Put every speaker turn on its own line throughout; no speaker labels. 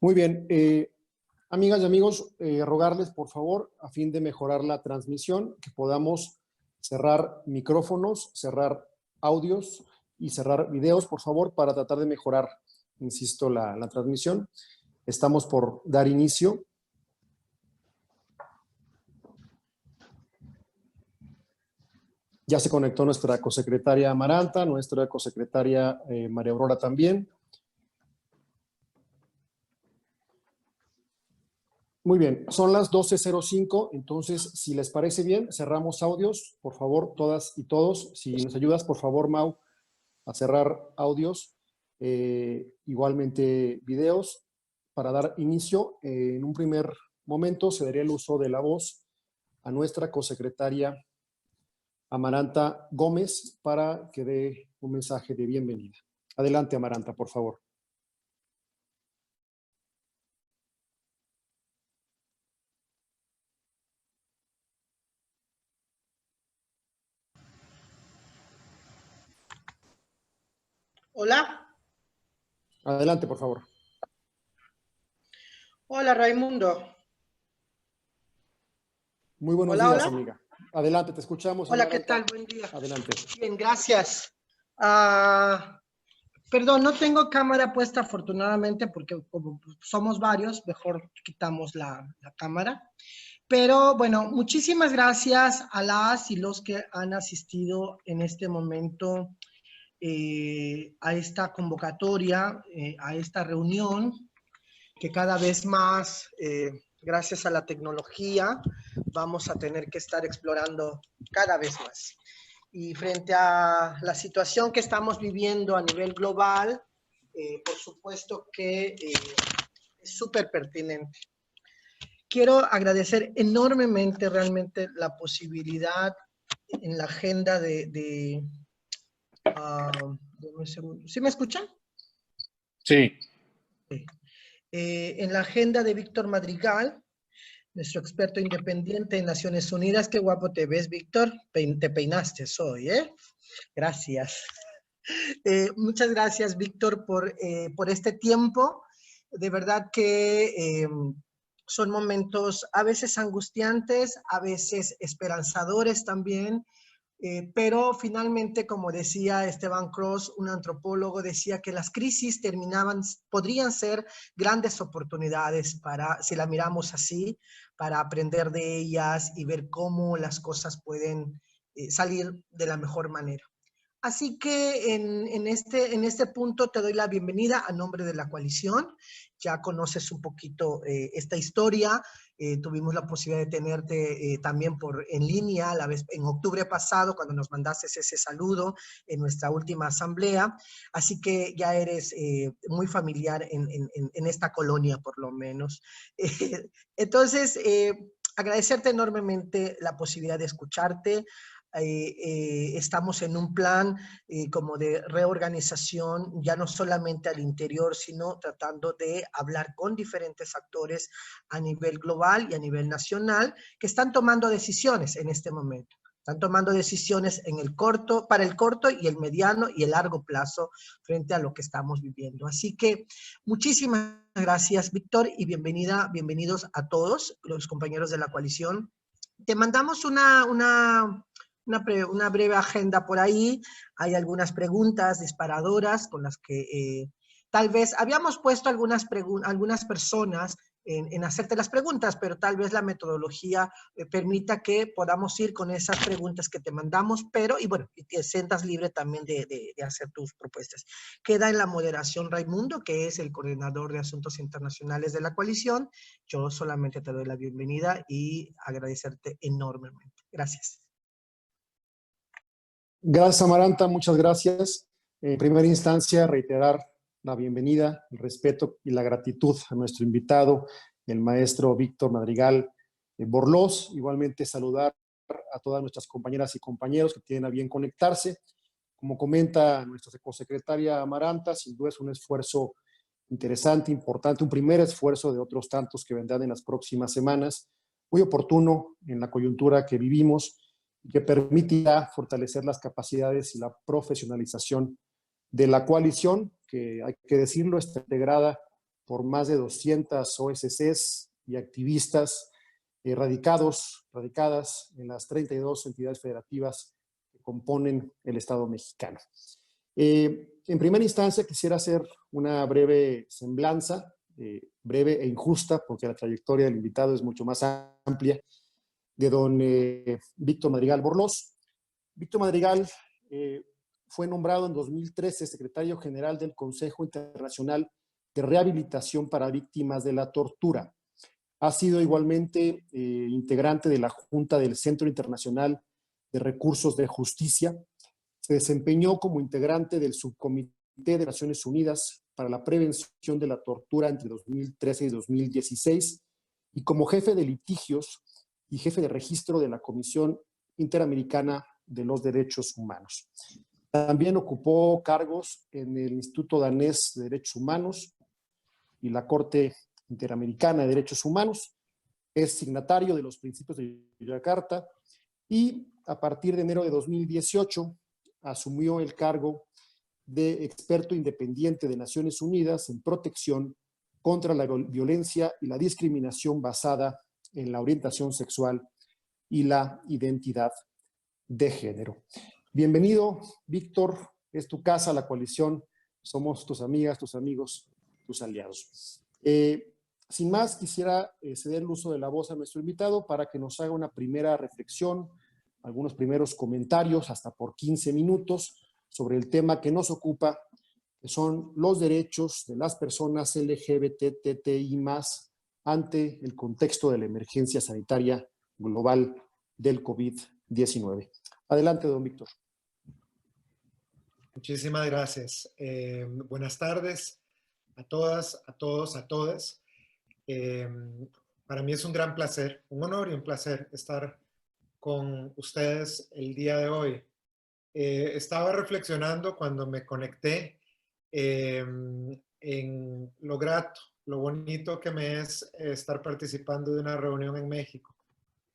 Muy bien. Amigas y amigos, rogarles, por favor, a fin de mejorar la transmisión, que podamos cerrar micrófonos, cerrar audios y cerrar videos, por favor, para tratar de mejorar, insisto, la transmisión. Estamos por dar inicio. Ya se conectó nuestra cosecretaria Amaranta, nuestra cosecretaria María Aurora también. Muy bien, son las 12:05, entonces, si les parece bien, cerramos audios, por favor, todas y todos. Si nos ayudas, por favor, Mau, a cerrar audios, igualmente videos, para dar inicio. En un primer momento se daría el uso de la voz a nuestra cosecretaria Amaranta Gómez para que dé un mensaje de bienvenida. Adelante, Amaranta, por favor.
Hola.
Adelante, por favor.
Hola, Raimundo.
Muy buenos días, amiga. Adelante, te escuchamos.
Hola,
Amaranta.
¿qué tal? Buen día.
Adelante.
Bien, gracias. Perdón, no tengo cámara puesta afortunadamente porque como somos varios, mejor quitamos la cámara. Pero bueno, muchísimas gracias a las y los que han asistido en este momento a esta convocatoria, a esta reunión, que cada vez más, gracias a la tecnología, vamos a tener que estar explorando cada vez más. Y frente a la situación que estamos viviendo a nivel global, por supuesto que es súper pertinente. Quiero agradecer enormemente realmente la posibilidad en la agenda de un segundo. ¿Sí me escuchan?
Sí.
En la agenda de Víctor Madrigal, nuestro experto independiente en Naciones Unidas. Qué guapo te ves, Víctor. Te peinaste hoy, ¿eh? Gracias. Muchas gracias, Víctor, por este tiempo. De verdad que son momentos a veces angustiantes, a veces esperanzadores también, pero finalmente, como decía Esteban Cross, un antropólogo, decía que las crisis podrían ser grandes oportunidades para, si la miramos así, para aprender de ellas y ver cómo las cosas pueden salir de la mejor manera. Así que en este punto te doy la bienvenida a nombre de la coalición. Ya conoces un poquito esta historia. Tuvimos la posibilidad de tenerte también en línea en octubre pasado, cuando nos mandaste ese saludo en nuestra última asamblea. Así que ya eres muy familiar en esta colonia, por lo menos. Entonces, agradecerte enormemente la posibilidad de escucharte. Estamos en un plan como de reorganización, ya no solamente al interior, sino tratando de hablar con diferentes actores a nivel global y a nivel nacional que están tomando decisiones en este momento. Están tomando decisiones para el corto y el mediano y el largo plazo frente a lo que estamos viviendo. Así que muchísimas gracias, Víctor, y bienvenidos a todos los compañeros de la coalición. Te mandamos una breve agenda por ahí. Hay algunas preguntas disparadoras con las que tal vez habíamos puesto algunas personas en hacerte las preguntas, pero tal vez la metodología permita que podamos ir con esas preguntas que te mandamos, y bueno, y te sientas libre también de hacer tus propuestas. Queda en la moderación Raimundo, que es el coordinador de Asuntos Internacionales de la coalición. Yo solamente te doy la bienvenida y agradecerte enormemente. Gracias.
Gracias, Amaranta, muchas gracias. En primera instancia, reiterar la bienvenida, el respeto y la gratitud a nuestro invitado, el maestro Víctor Madrigal Borlós. Igualmente saludar a todas nuestras compañeras y compañeros que tienen a bien conectarse. Como comenta nuestra secretaria Amaranta, sin duda es un esfuerzo interesante, importante, un primer esfuerzo de otros tantos que vendrán en las próximas semanas, muy oportuno en la coyuntura que vivimos, y que permitirá fortalecer las capacidades y la profesionalización de la coalición, que hay que decirlo, está integrada por más de 200 OSCs y activistas radicadas en las 32 entidades federativas que componen el Estado mexicano. En primera instancia, quisiera hacer una breve semblanza, breve e injusta, porque la trayectoria del invitado es mucho más amplia, de don Víctor Madrigal Borlós. Víctor Madrigal fue nombrado en 2013 secretario general del Consejo Internacional de Rehabilitación para Víctimas de la Tortura. Ha sido igualmente integrante de la Junta del Centro Internacional de Recursos de Justicia. Se desempeñó como integrante del Subcomité de Naciones Unidas para la Prevención de la Tortura entre 2013 y 2016 y como jefe de litigios y jefe de registro de la Comisión Interamericana de los Derechos Humanos. También ocupó cargos en el Instituto Danés de Derechos Humanos y la Corte Interamericana de Derechos Humanos. Es signatario de los Principios de Yakarta y a partir de enero de 2018 asumió el cargo de experto independiente de Naciones Unidas en protección contra la violencia y la discriminación basada en la orientación sexual y la identidad de género. Bienvenido, Víctor. Es tu casa, la coalición. Somos tus amigas, tus amigos, tus aliados. Sin más, quisiera ceder el uso de la voz a nuestro invitado para que nos haga una primera reflexión, algunos primeros comentarios, hasta por 15 minutos, sobre el tema que nos ocupa, que son los derechos de las personas LGBTTI+, ante el contexto de la emergencia sanitaria global del COVID-19. Adelante, don Víctor.
Muchísimas gracias. Buenas tardes a todas, a todos, a todas. Para mí es un gran placer, un honor y un placer estar con ustedes el día de hoy. Estaba reflexionando cuando me conecté en lo grato, lo bonito que me es estar participando de una reunión en México,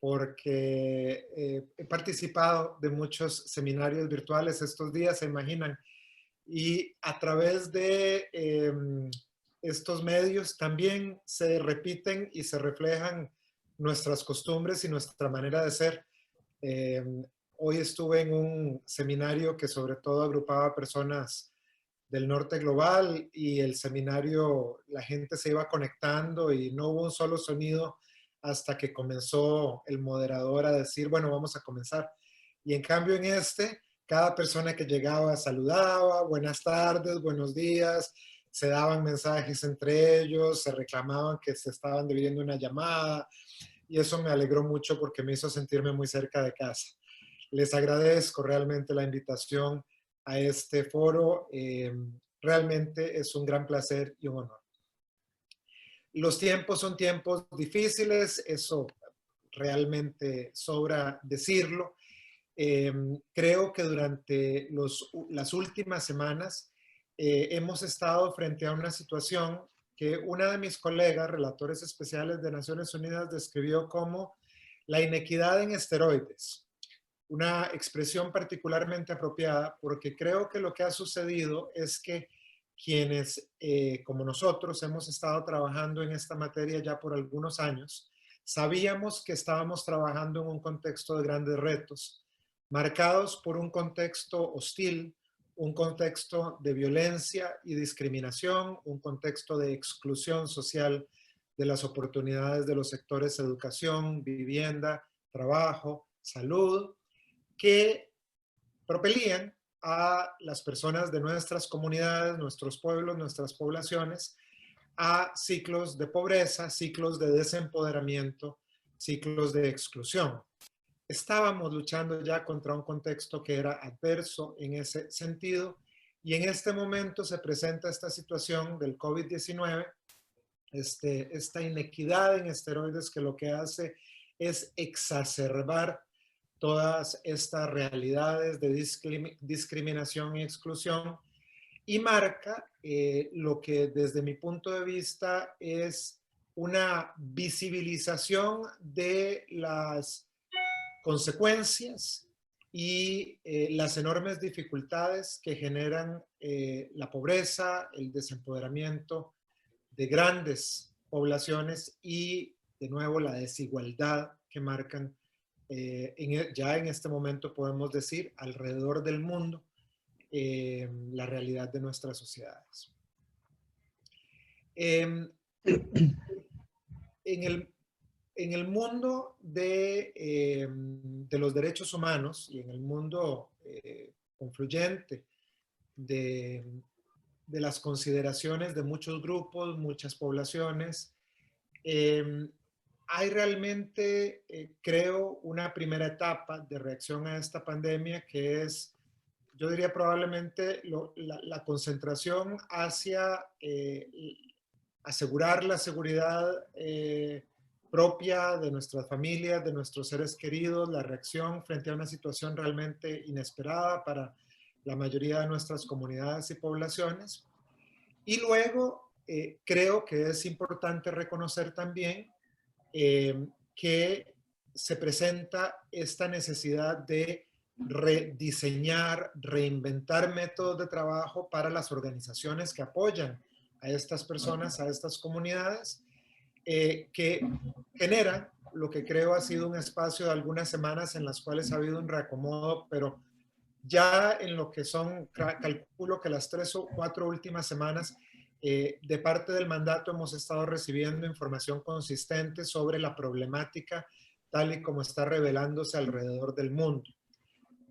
porque he participado de muchos seminarios virtuales estos días, se imaginan, y a través de estos medios también se repiten y se reflejan nuestras costumbres y nuestra manera de ser. Hoy estuve en un seminario que sobre todo agrupaba personas del norte global y el seminario, la gente se iba conectando y no hubo un solo sonido hasta que comenzó el moderador a decir, bueno, vamos a comenzar. Y en cambio en cada persona que llegaba saludaba, buenas tardes, buenos días, se daban mensajes entre ellos, se reclamaban que se estaban dividiendo una llamada y eso me alegró mucho porque me hizo sentirme muy cerca de casa. Les agradezco realmente la invitación a este foro. Realmente es un gran placer y un honor. Los tiempos son tiempos difíciles, eso realmente sobra decirlo. Creo que durante las últimas semanas hemos estado frente a una situación que una de mis colegas, relatores especiales de Naciones Unidas, describió como la inequidad en esteroides. Una expresión particularmente apropiada porque creo que lo que ha sucedido es que quienes, como nosotros, hemos estado trabajando en esta materia ya por algunos años, sabíamos que estábamos trabajando en un contexto de grandes retos, marcados por un contexto hostil, un contexto de violencia y discriminación, un contexto de exclusión social de las oportunidades de los sectores educación, vivienda, trabajo, salud, que propelían a las personas de nuestras comunidades, nuestros pueblos, nuestras poblaciones, a ciclos de pobreza, ciclos de desempoderamiento, ciclos de exclusión. Estábamos luchando ya contra un contexto que era adverso en ese sentido y en este momento se presenta esta situación del COVID-19, esta inequidad en esteroides que lo que hace es exacerbar todas estas realidades de discriminación y exclusión y marca lo que desde mi punto de vista es una visibilización de las consecuencias y las enormes dificultades que generan la pobreza, el desempoderamiento de grandes poblaciones y, de nuevo, la desigualdad que marcan, ya en este momento podemos decir, alrededor del mundo, la realidad de nuestras sociedades. En el mundo de los derechos humanos y en el mundo confluyente de las consideraciones de muchos grupos, muchas poblaciones, hay realmente, creo, una primera etapa de reacción a esta pandemia que es, yo diría probablemente la concentración hacia asegurar la seguridad propia de nuestras familias, de nuestros seres queridos, la reacción frente a una situación realmente inesperada para la mayoría de nuestras comunidades y poblaciones. Y luego creo que es importante reconocer también que se presenta esta necesidad de rediseñar, reinventar métodos de trabajo para las organizaciones que apoyan a estas personas, a estas comunidades, que generan lo que creo ha sido un espacio de algunas semanas en las cuales ha habido un reacomodo, pero ya en lo que son, calculo que las 3 o 4 últimas semanas, de parte del mandato hemos estado recibiendo información consistente sobre la problemática tal y como está revelándose alrededor del mundo.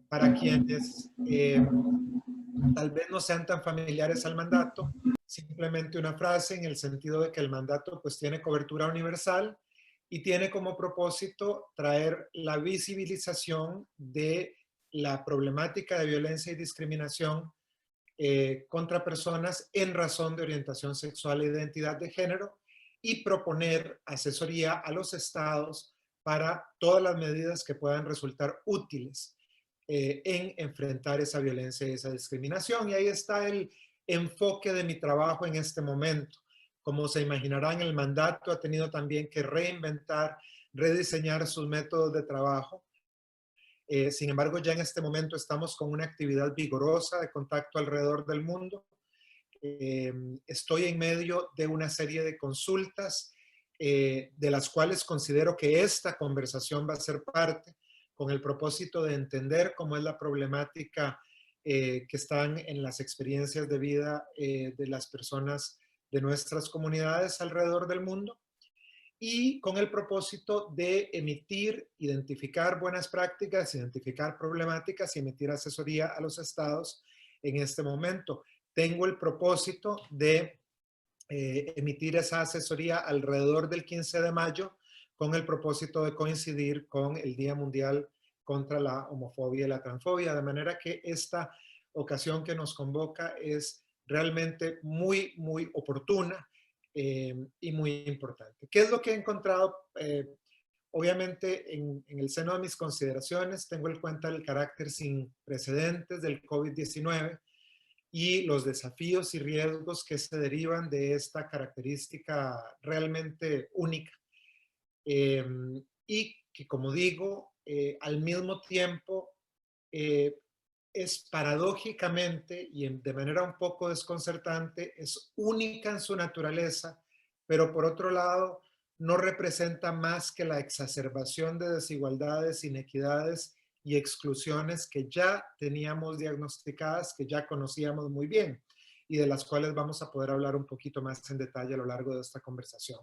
Para quienes tal vez no sean tan familiares al mandato, simplemente una frase en el sentido de que el mandato pues tiene cobertura universal y tiene como propósito traer la visibilización de la problemática de violencia y discriminación contra personas en razón de orientación sexual e identidad de género y proponer asesoría a los estados para todas las medidas que puedan resultar útiles en enfrentar esa violencia y esa discriminación. Y ahí está el enfoque de mi trabajo en este momento. Como se imaginarán, el mandato ha tenido también que reinventar, rediseñar sus métodos de trabajo. Sin embargo, ya en este momento estamos con una actividad vigorosa de contacto alrededor del mundo. Estoy en medio de una serie de consultas de las cuales considero que esta conversación va a ser parte con el propósito de entender cómo es la problemática que están en las experiencias de vida de las personas de nuestras comunidades alrededor del mundo y con el propósito de emitir, identificar buenas prácticas, identificar problemáticas y emitir asesoría a los estados en este momento. Tengo el propósito de emitir esa asesoría alrededor del 15 de mayo con el propósito de coincidir con el Día Mundial contra la Homofobia y la Transfobia, de manera que esta ocasión que nos convoca es realmente muy, muy oportuna y muy importante. ¿Qué es lo que he encontrado? Obviamente, en el seno de mis consideraciones, tengo en cuenta el carácter sin precedentes del COVID-19 y los desafíos y riesgos que se derivan de esta característica realmente única. Y que, como digo, al mismo tiempo es paradójicamente y de manera un poco desconcertante, es única en su naturaleza, pero por otro lado no representa más que la exacerbación de desigualdades, inequidades y exclusiones que ya teníamos diagnosticadas, que ya conocíamos muy bien y de las cuales vamos a poder hablar un poquito más en detalle a lo largo de esta conversación.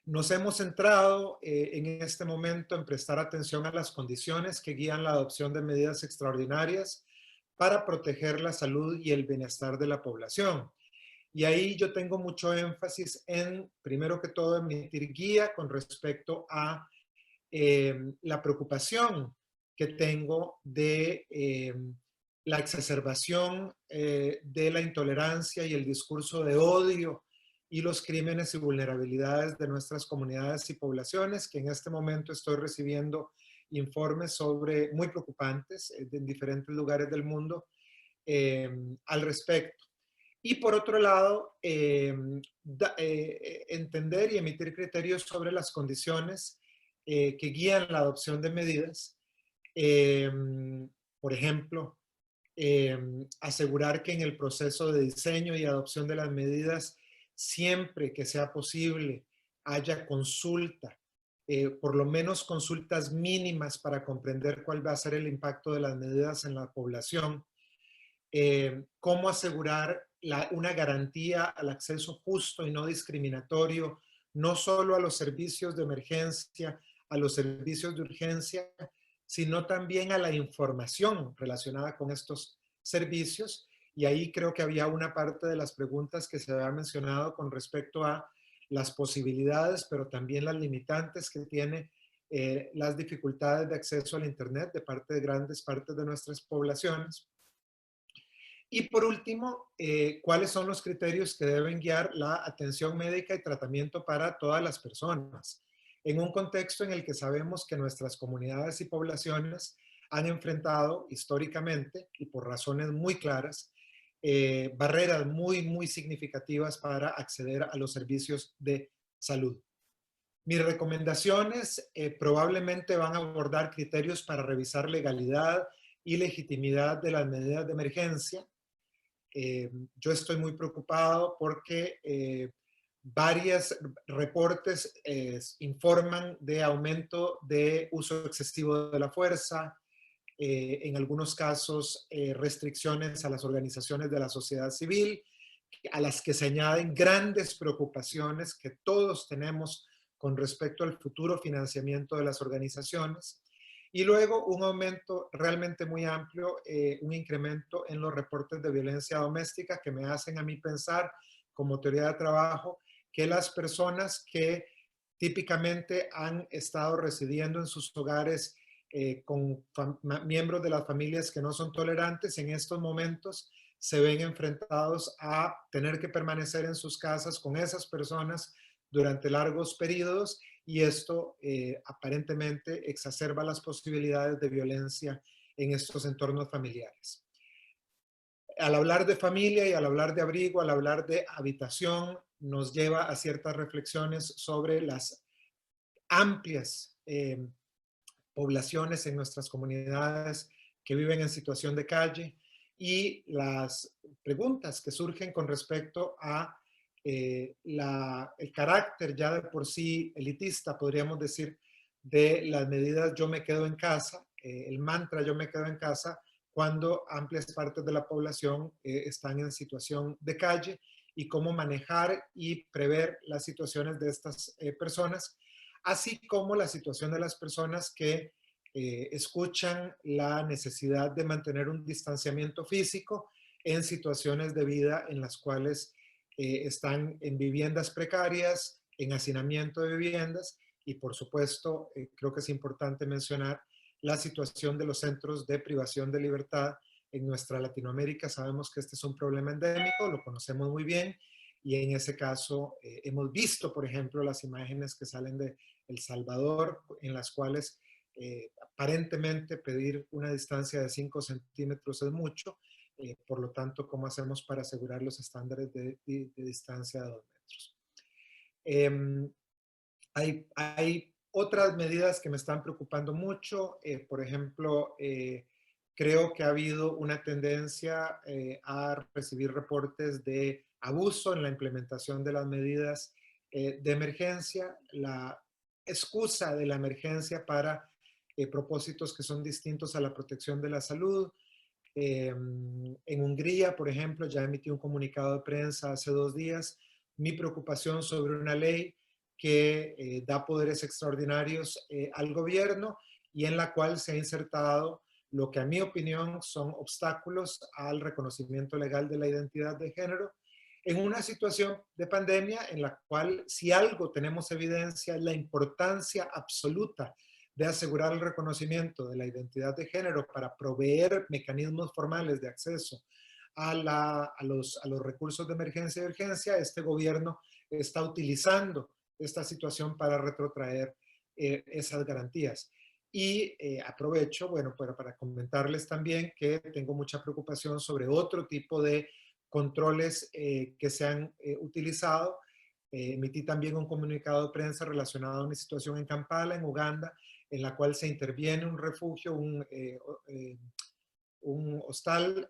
Nos hemos centrado en este momento en prestar atención a las condiciones que guían la adopción de medidas extraordinarias para proteger la salud y el bienestar de la población. Y ahí yo tengo mucho énfasis en, primero que todo, emitir guía con respecto a la preocupación que tengo de la exacerbación de la intolerancia y el discurso de odio y los crímenes y vulnerabilidades de nuestras comunidades y poblaciones, que en este momento estoy recibiendo informes sobre muy preocupantes en diferentes lugares del mundo al respecto. Y por otro lado, entender y emitir criterios sobre las condiciones que guían la adopción de medidas. Por ejemplo, asegurar que en el proceso de diseño y adopción de las medidas siempre que sea posible haya consulta, por lo menos consultas mínimas para comprender cuál va a ser el impacto de las medidas en la población, cómo asegurar una garantía al acceso justo y no discriminatorio, no solo a los servicios de emergencia, a los servicios de urgencia, sino también a la información relacionada con estos servicios. Y ahí creo que había una parte de las preguntas que se había mencionado con respecto a las posibilidades, pero también las limitantes que tiene las dificultades de acceso al Internet de parte de grandes partes de nuestras poblaciones. Y por último, ¿cuáles son los criterios que deben guiar la atención médica y tratamiento para todas las personas? En un contexto en el que sabemos que nuestras comunidades y poblaciones han enfrentado históricamente y por razones muy claras, barreras muy significativas para acceder a los servicios de salud. Mis recomendaciones probablemente van a abordar criterios para revisar legalidad y legitimidad de las medidas de emergencia. Yo estoy muy preocupado porque varios reportes informan de aumento de uso excesivo de la fuerza, en algunos casos restricciones a las organizaciones de la sociedad civil, a las que se añaden grandes preocupaciones que todos tenemos con respecto al futuro financiamiento de las organizaciones. Y luego un aumento realmente muy amplio, un incremento en los reportes de violencia doméstica que me hacen a mí pensar, como teoría de trabajo, que las personas que típicamente han estado residiendo en sus hogares con miembros de las familias que no son tolerantes, en estos momentos se ven enfrentados a tener que permanecer en sus casas con esas personas durante largos periodos, y esto aparentemente exacerba las posibilidades de violencia en estos entornos familiares. Al hablar de familia y al hablar de abrigo, al hablar de habitación, nos lleva a ciertas reflexiones sobre las amplias poblaciones en nuestras comunidades que viven en situación de calle y las preguntas que surgen con respecto a el carácter ya de por sí elitista, podríamos decir, de las medidas yo me quedo en casa, el mantra yo me quedo en casa, cuando amplias partes de la población están en situación de calle, y cómo manejar y prever las situaciones de estas personas, así como la situación de las personas que escuchan la necesidad de mantener un distanciamiento físico en situaciones de vida en las cuales están en viviendas precarias, en hacinamiento de viviendas, y por supuesto creo que es importante mencionar la situación de los centros de privación de libertad en nuestra Latinoamérica. Sabemos que este es un problema endémico, lo conocemos muy bien, y en ese caso hemos visto, por ejemplo, las imágenes que salen de El Salvador, en las cuales aparentemente pedir una distancia de 5 centímetros es mucho. Por lo tanto, ¿cómo hacemos para asegurar los estándares de distancia de 2 metros? Hay otras medidas que me están preocupando mucho. Por ejemplo, creo que ha habido una tendencia a recibir reportes de abuso en la implementación de las medidas de emergencia, la excusa de la emergencia para propósitos que son distintos a la protección de la salud. En Hungría, por ejemplo, ya emití un comunicado de prensa hace 2 días, mi preocupación sobre una ley que da poderes extraordinarios al gobierno, y en la cual se ha insertado lo que a mi opinión son obstáculos al reconocimiento legal de la identidad de género, en una situación de pandemia en la cual, si algo tenemos evidencia, es la importancia absoluta de asegurar el reconocimiento de la identidad de género para proveer mecanismos formales de acceso a los recursos de emergencia y urgencia. Este gobierno está utilizando esta situación para retrotraer esas garantías. Y aprovecho, bueno, para comentarles también que tengo mucha preocupación sobre otro tipo de controles que se han utilizado. Emití también un comunicado de prensa relacionado a una situación en Kampala, en Uganda, en la cual se interviene un refugio, un hostal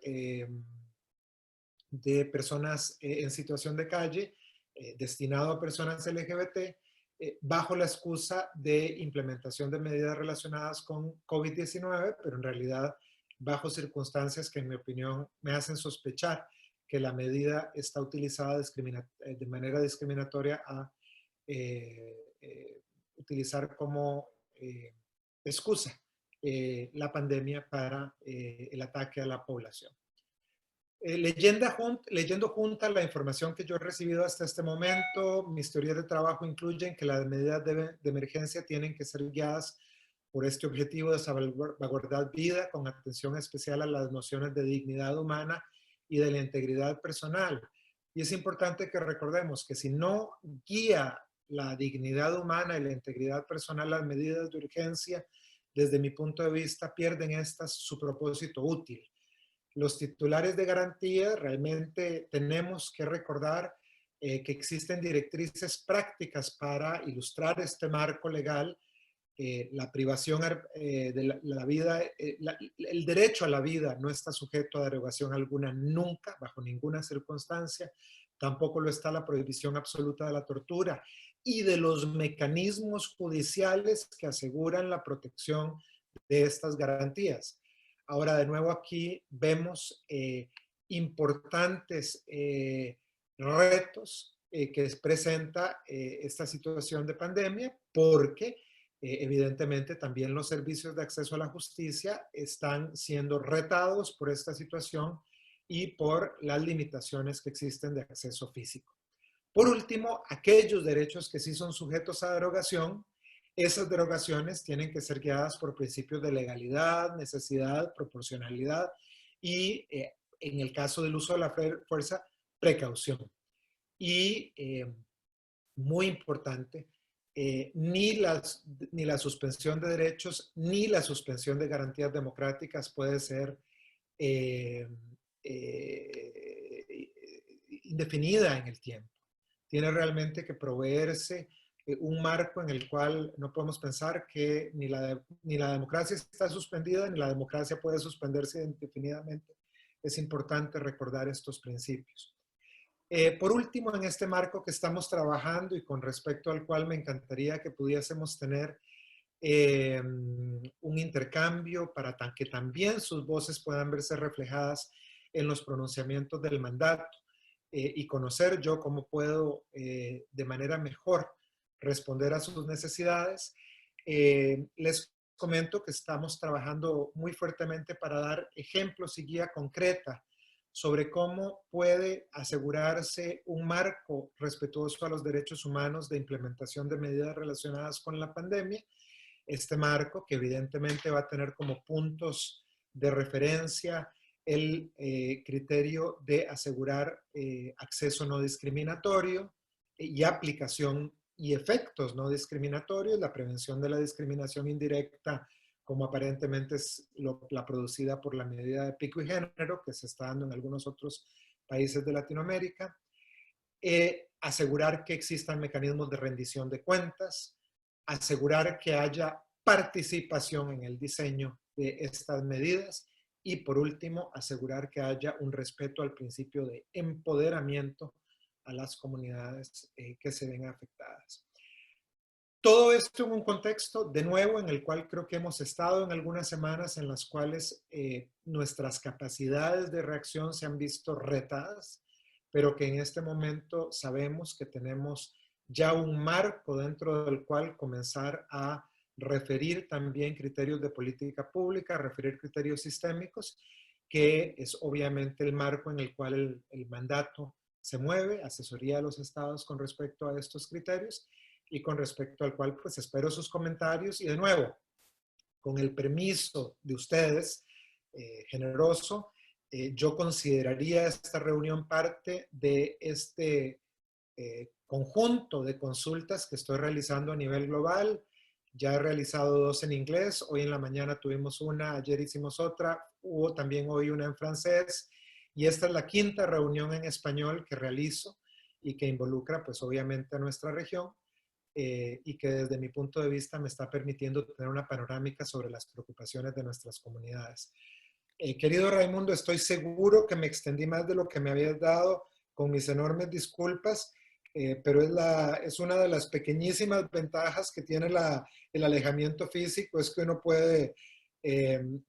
de personas en situación de calle, destinado a personas LGBT, bajo la excusa de implementación de medidas relacionadas con COVID-19, pero en realidad bajo circunstancias que en mi opinión me hacen sospechar que la medida está utilizada de manera discriminatoria a utilizar como excusa la pandemia para el ataque a la población. Leyendo junta la información que yo he recibido hasta este momento, mis teorías de trabajo incluyen que las medidas de emergencia tienen que ser guiadas por este objetivo de salvaguardar vida, con atención especial a las nociones de dignidad humana y de la integridad personal. Y es importante que recordemos que si no guía la dignidad humana y la integridad personal las medidas de urgencia, desde mi punto de vista, pierden estas su propósito útil. Los titulares de garantía realmente tenemos que recordar que existen directrices prácticas para ilustrar este marco legal. La privación de la vida, el derecho a la vida no está sujeto a derogación alguna nunca, bajo ninguna circunstancia. Tampoco lo está la prohibición absoluta de la tortura y de los mecanismos judiciales que aseguran la protección de estas garantías. Ahora, de nuevo aquí vemos importantes retos que presenta esta situación de pandemia, porque evidentemente también los servicios de acceso a la justicia están siendo retados por esta situación y por las limitaciones que existen de acceso físico. Por último, aquellos derechos que sí son sujetos a derogación, esas derogaciones tienen que ser guiadas por principios de legalidad, necesidad, proporcionalidad y, en el caso del uso de la fuerza, precaución. Y, muy importante, ni la suspensión de derechos ni la suspensión de garantías democráticas puede ser indefinida en el tiempo. Tiene realmente que proveerse un marco en el cual no podemos pensar que ni la democracia está suspendida, ni la democracia puede suspenderse indefinidamente. Es importante recordar estos principios. Por último, en este marco que estamos trabajando y con respecto al cual me encantaría que pudiésemos tener un intercambio para que también sus voces puedan verse reflejadas en los pronunciamientos del mandato y conocer yo cómo puedo de manera mejor responder a sus necesidades. Les comento que estamos trabajando muy fuertemente para dar ejemplos y guía concreta sobre cómo puede asegurarse un marco respetuoso a los derechos humanos de implementación de medidas relacionadas con la pandemia. Este marco que evidentemente va a tener como puntos de referencia el criterio de asegurar acceso no discriminatorio y aplicación y efectos no discriminatorios, la prevención de la discriminación indirecta, como aparentemente es la producida por la medida de pico y género que se está dando en algunos otros países de Latinoamérica, asegurar que existan mecanismos de rendición de cuentas, asegurar que haya participación en el diseño de estas medidas y, por último, asegurar que haya un respeto al principio de empoderamiento a las comunidades que se ven afectadas. Todo esto en un contexto, de nuevo, en el cual creo que hemos estado en algunas semanas en las cuales nuestras capacidades de reacción se han visto retadas, pero que en este momento sabemos que tenemos ya un marco dentro del cual comenzar a referir también criterios de política pública, referir criterios sistémicos, que es obviamente el marco en el cual el mandato se mueve, asesoría a los estados con respecto a estos criterios y con respecto al cual pues espero sus comentarios y de nuevo, con el permiso de ustedes, generoso, yo consideraría esta reunión parte de este conjunto de consultas que estoy realizando a nivel global. Ya he realizado 2 en inglés, hoy en la mañana tuvimos una, ayer hicimos otra, hubo también hoy una en francés y esta es la 5ª reunión en español que realizo y que involucra pues obviamente a nuestra región y que desde mi punto de vista me está permitiendo tener una panorámica sobre las preocupaciones de nuestras comunidades. Querido Raimundo, estoy seguro que me extendí más de lo que me habías dado, con mis enormes disculpas. pero es una de las pequeñísimas ventajas que tiene el alejamiento físico, es que uno puede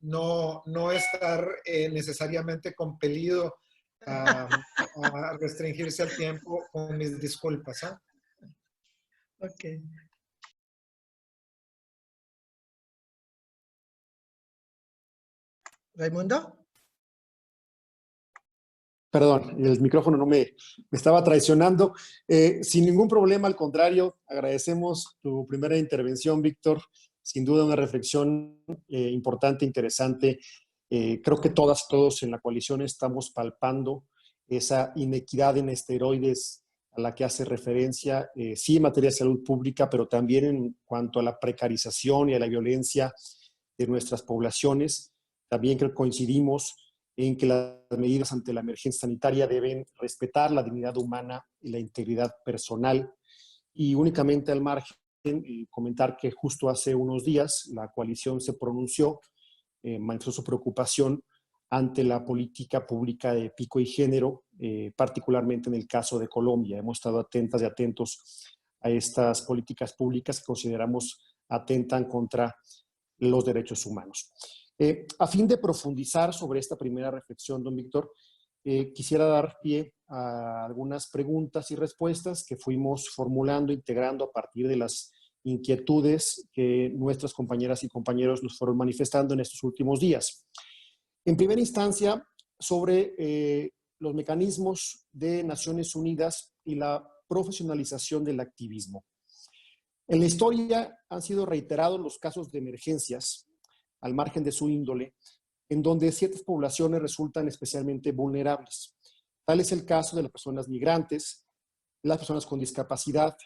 no estar necesariamente compelido a restringirse al tiempo, con mis disculpas. ¿Ah?
Ok. ¿Raimundo?
Perdón, el micrófono no me estaba traicionando. Sin ningún problema, al contrario, agradecemos tu primera intervención, Víctor. Sin duda una reflexión importante, interesante. Creo que todos en la coalición estamos palpando esa inequidad en esteroides a la que hace referencia, sí en materia de salud pública, pero también en cuanto a la precarización y a la violencia de nuestras poblaciones. También creo que coincidimos en que las medidas ante la emergencia sanitaria deben respetar la dignidad humana y la integridad personal. Y únicamente al margen, comentar que justo hace unos días la coalición se pronunció, manifestó su preocupación ante la política pública de pico y género, particularmente en el caso de Colombia. Hemos estado atentas y atentos a estas políticas públicas que consideramos atentan contra los derechos humanos. A fin de profundizar sobre esta primera reflexión, don Víctor, quisiera dar pie a algunas preguntas y respuestas que fuimos formulando, integrando a partir de las inquietudes que nuestras compañeras y compañeros nos fueron manifestando en estos últimos días. En primera instancia, sobre los mecanismos de Naciones Unidas y la profesionalización del activismo. En la historia han sido reiterados los casos de emergencias, al margen de su índole, en donde ciertas poblaciones resultan especialmente vulnerables. Tal es el caso de las personas migrantes, las personas con discapacidad,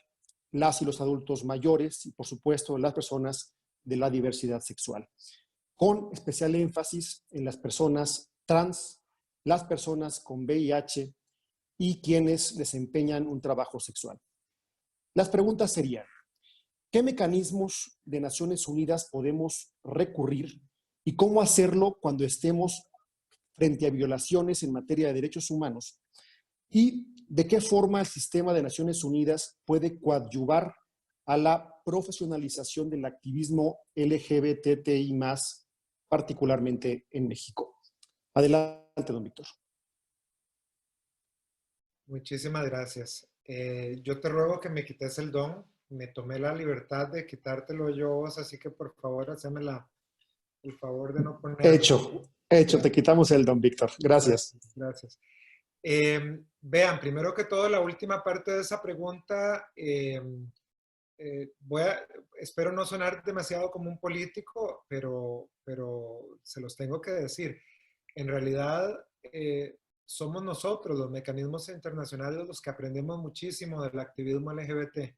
las y los adultos mayores y, por supuesto, las personas de la diversidad sexual, con especial énfasis en las personas trans, las personas con VIH y quienes desempeñan un trabajo sexual. Las preguntas serían: ¿qué mecanismos de Naciones Unidas podemos recurrir y cómo hacerlo cuando estemos frente a violaciones en materia de derechos humanos? ¿Y de qué forma el sistema de Naciones Unidas puede coadyuvar a la profesionalización del activismo LGBTI+, particularmente en México? Adelante, don Víctor.
Muchísimas gracias. Yo te ruego que me quites el don. Me tomé la libertad de quitártelo yo vos, así que por favor, haceme el favor de no poner...
Hecho, te quitamos el don Víctor. Gracias.
Gracias. Vean, primero que todo, la última parte de esa pregunta, espero no sonar demasiado como un político, pero se los tengo que decir. En realidad, somos nosotros, los mecanismos internacionales, los que aprendemos muchísimo del activismo LGBT.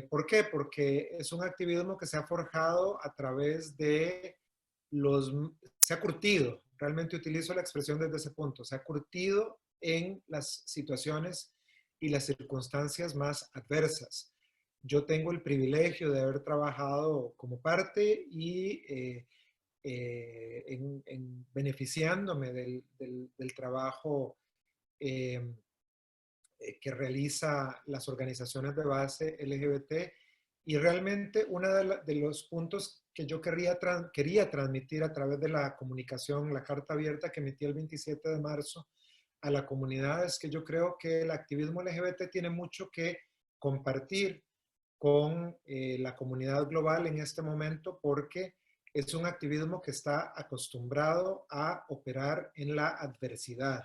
¿Por qué? Porque es un activismo que se ha forjado a través de se ha curtido, realmente utilizo la expresión desde ese punto, se ha curtido en las situaciones y las circunstancias más adversas. Yo tengo el privilegio de haber trabajado como parte y beneficiándome del trabajo que realiza las organizaciones de base LGBT, y realmente uno de los puntos que yo quería transmitir a través de la comunicación, la carta abierta que emití el 27 de marzo a la comunidad, es que yo creo que el activismo LGBT tiene mucho que compartir con la comunidad global en este momento, porque es un activismo que está acostumbrado a operar en la adversidad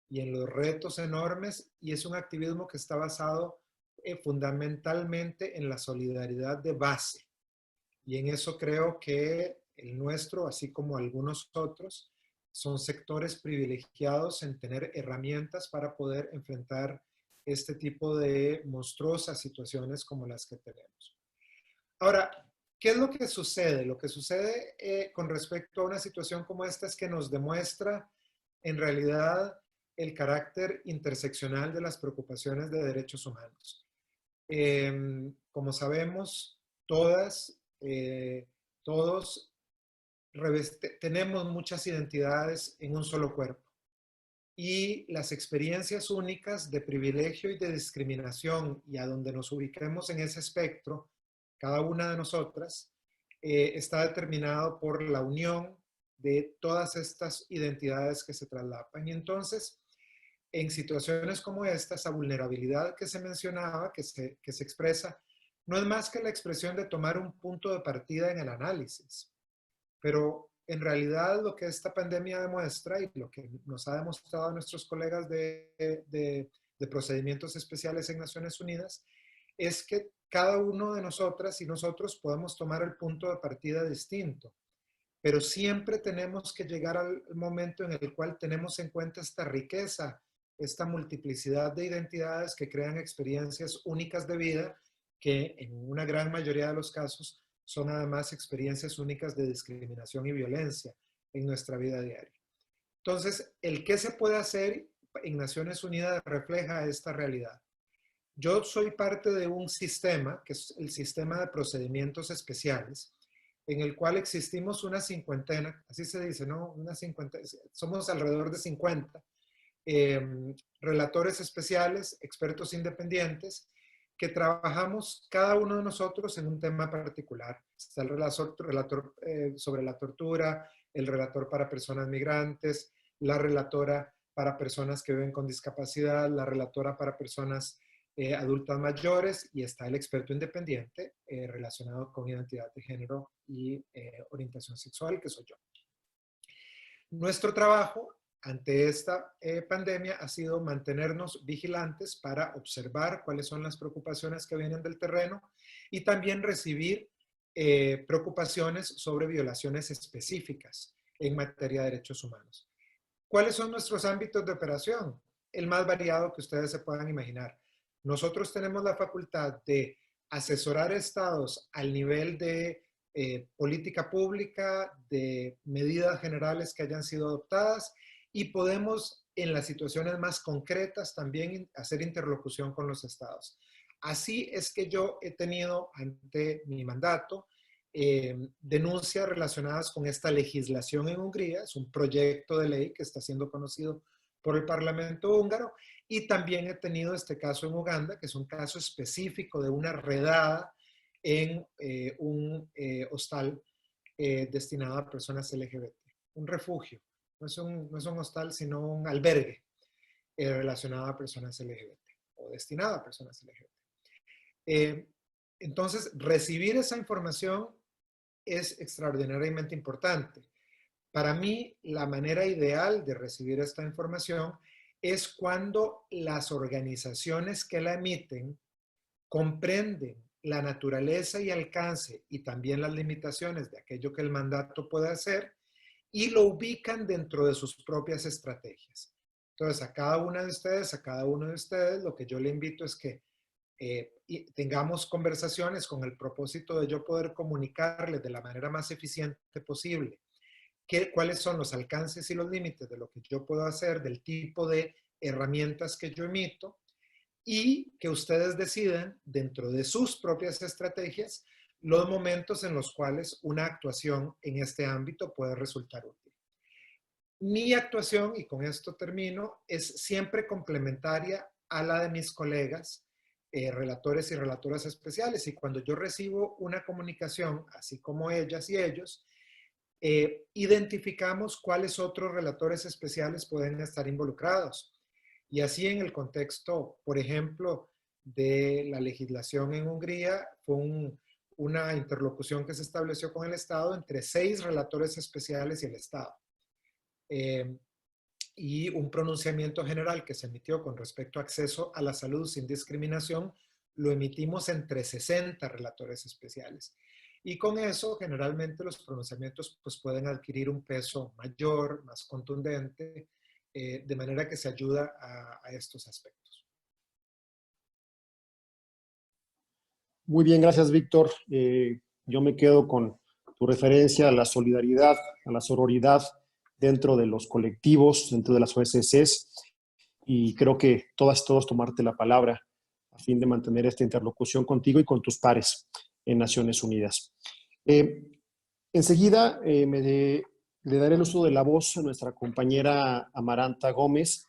y en los retos enormes, y es un activismo que está basado fundamentalmente en la solidaridad de base. Y en eso creo que el nuestro, así como algunos otros, son sectores privilegiados en tener herramientas para poder enfrentar este tipo de monstruosas situaciones como las que tenemos. Ahora, ¿qué es lo que sucede? Lo que sucede con respecto a una situación como esta es que nos demuestra en realidad el carácter interseccional de las preocupaciones de derechos humanos. Como sabemos, todos tenemos muchas identidades en un solo cuerpo. y las experiencias únicas de privilegio y de discriminación, y a donde nos ubiquemos en ese espectro, cada una de nosotras, está determinado por la unión de todas estas identidades que se traslapan. Y entonces, en situaciones como esta, esa vulnerabilidad que se mencionaba, que se expresa, no es más que la expresión de tomar un punto de partida en el análisis. Pero en realidad lo que esta pandemia demuestra y lo que nos ha demostrado a nuestros colegas de procedimientos especiales en Naciones Unidas es que cada uno de nosotras y nosotros podemos tomar el punto de partida distinto, pero siempre tenemos que llegar al momento en el cual tenemos en cuenta esta riqueza, esta multiplicidad de identidades que crean experiencias únicas de vida, que en una gran mayoría de los casos son además experiencias únicas de discriminación y violencia en nuestra vida diaria. Entonces, el qué se puede hacer en Naciones Unidas refleja esta realidad. Yo soy parte de un sistema, que es el sistema de procedimientos especiales, en el cual existimos una cincuentena, así se dice, ¿no? Una cincuentena, somos alrededor de 50 relatores especiales, expertos independientes, que trabajamos cada uno de nosotros en un tema particular. Está el relator sobre la tortura, el relator para personas migrantes, la relatora para personas que viven con discapacidad, la relatora para personas adultas mayores, y está el experto independiente relacionado con identidad de género y orientación sexual, que soy yo. Nuestro trabajo ante esta pandemia ha sido mantenernos vigilantes para observar cuáles son las preocupaciones que vienen del terreno y también recibir preocupaciones sobre violaciones específicas en materia de derechos humanos. ¿Cuáles son nuestros ámbitos de operación? El más variado que ustedes se puedan imaginar. Nosotros tenemos la facultad de asesorar estados al nivel de política pública, de medidas generales que hayan sido adoptadas, y podemos en las situaciones más concretas también hacer interlocución con los estados. Así es que yo he tenido ante mi mandato denuncias relacionadas con esta legislación en Hungría. Es un proyecto de ley que está siendo conocido por el Parlamento húngaro, y también he tenido este caso en Uganda, que es un caso específico de una redada en un hostal destinado a personas LGBT, un refugio. No es un hostal, sino un albergue relacionado a personas LGBT o destinado a personas LGBT. Entonces, recibir esa información es extraordinariamente importante. Para mí, la manera ideal de recibir esta información es cuando las organizaciones que la emiten comprenden la naturaleza y alcance y también las limitaciones de aquello que el mandato puede hacer y lo ubican dentro de sus propias estrategias. Entonces, a cada una de ustedes, a cada uno de ustedes, lo que yo le invito es que tengamos conversaciones con el propósito de yo poder comunicarles de la manera más eficiente posible cuáles son los alcances y los límites de lo que yo puedo hacer, del tipo de herramientas que yo emito, y que ustedes decidan dentro de sus propias estrategias los momentos en los cuales una actuación en este ámbito puede resultar útil. Mi actuación, y con esto termino, es siempre complementaria a la de mis colegas, relatores y relatoras especiales. Y cuando yo recibo una comunicación, así como ellas y ellos, identificamos cuáles otros relatores especiales pueden estar involucrados. Y así en el contexto, por ejemplo, de la legislación en Hungría, fue una interlocución que se estableció con el Estado entre 6 relatores especiales y el Estado. Y un pronunciamiento general que se emitió con respecto a acceso a la salud sin discriminación, lo emitimos entre 60 relatores especiales. Y con eso, generalmente los pronunciamientos pues, pueden adquirir un peso mayor, más contundente, de manera que se ayuda a estos aspectos.
Muy bien, gracias, Víctor. Yo me quedo con tu referencia a la solidaridad, a la sororidad dentro de los colectivos, dentro de las OSCs, y creo que todos tomarte la palabra a fin de mantener esta interlocución contigo y con tus pares en Naciones Unidas. Enseguida me le daré el uso de la voz a nuestra compañera Amaranta Gómez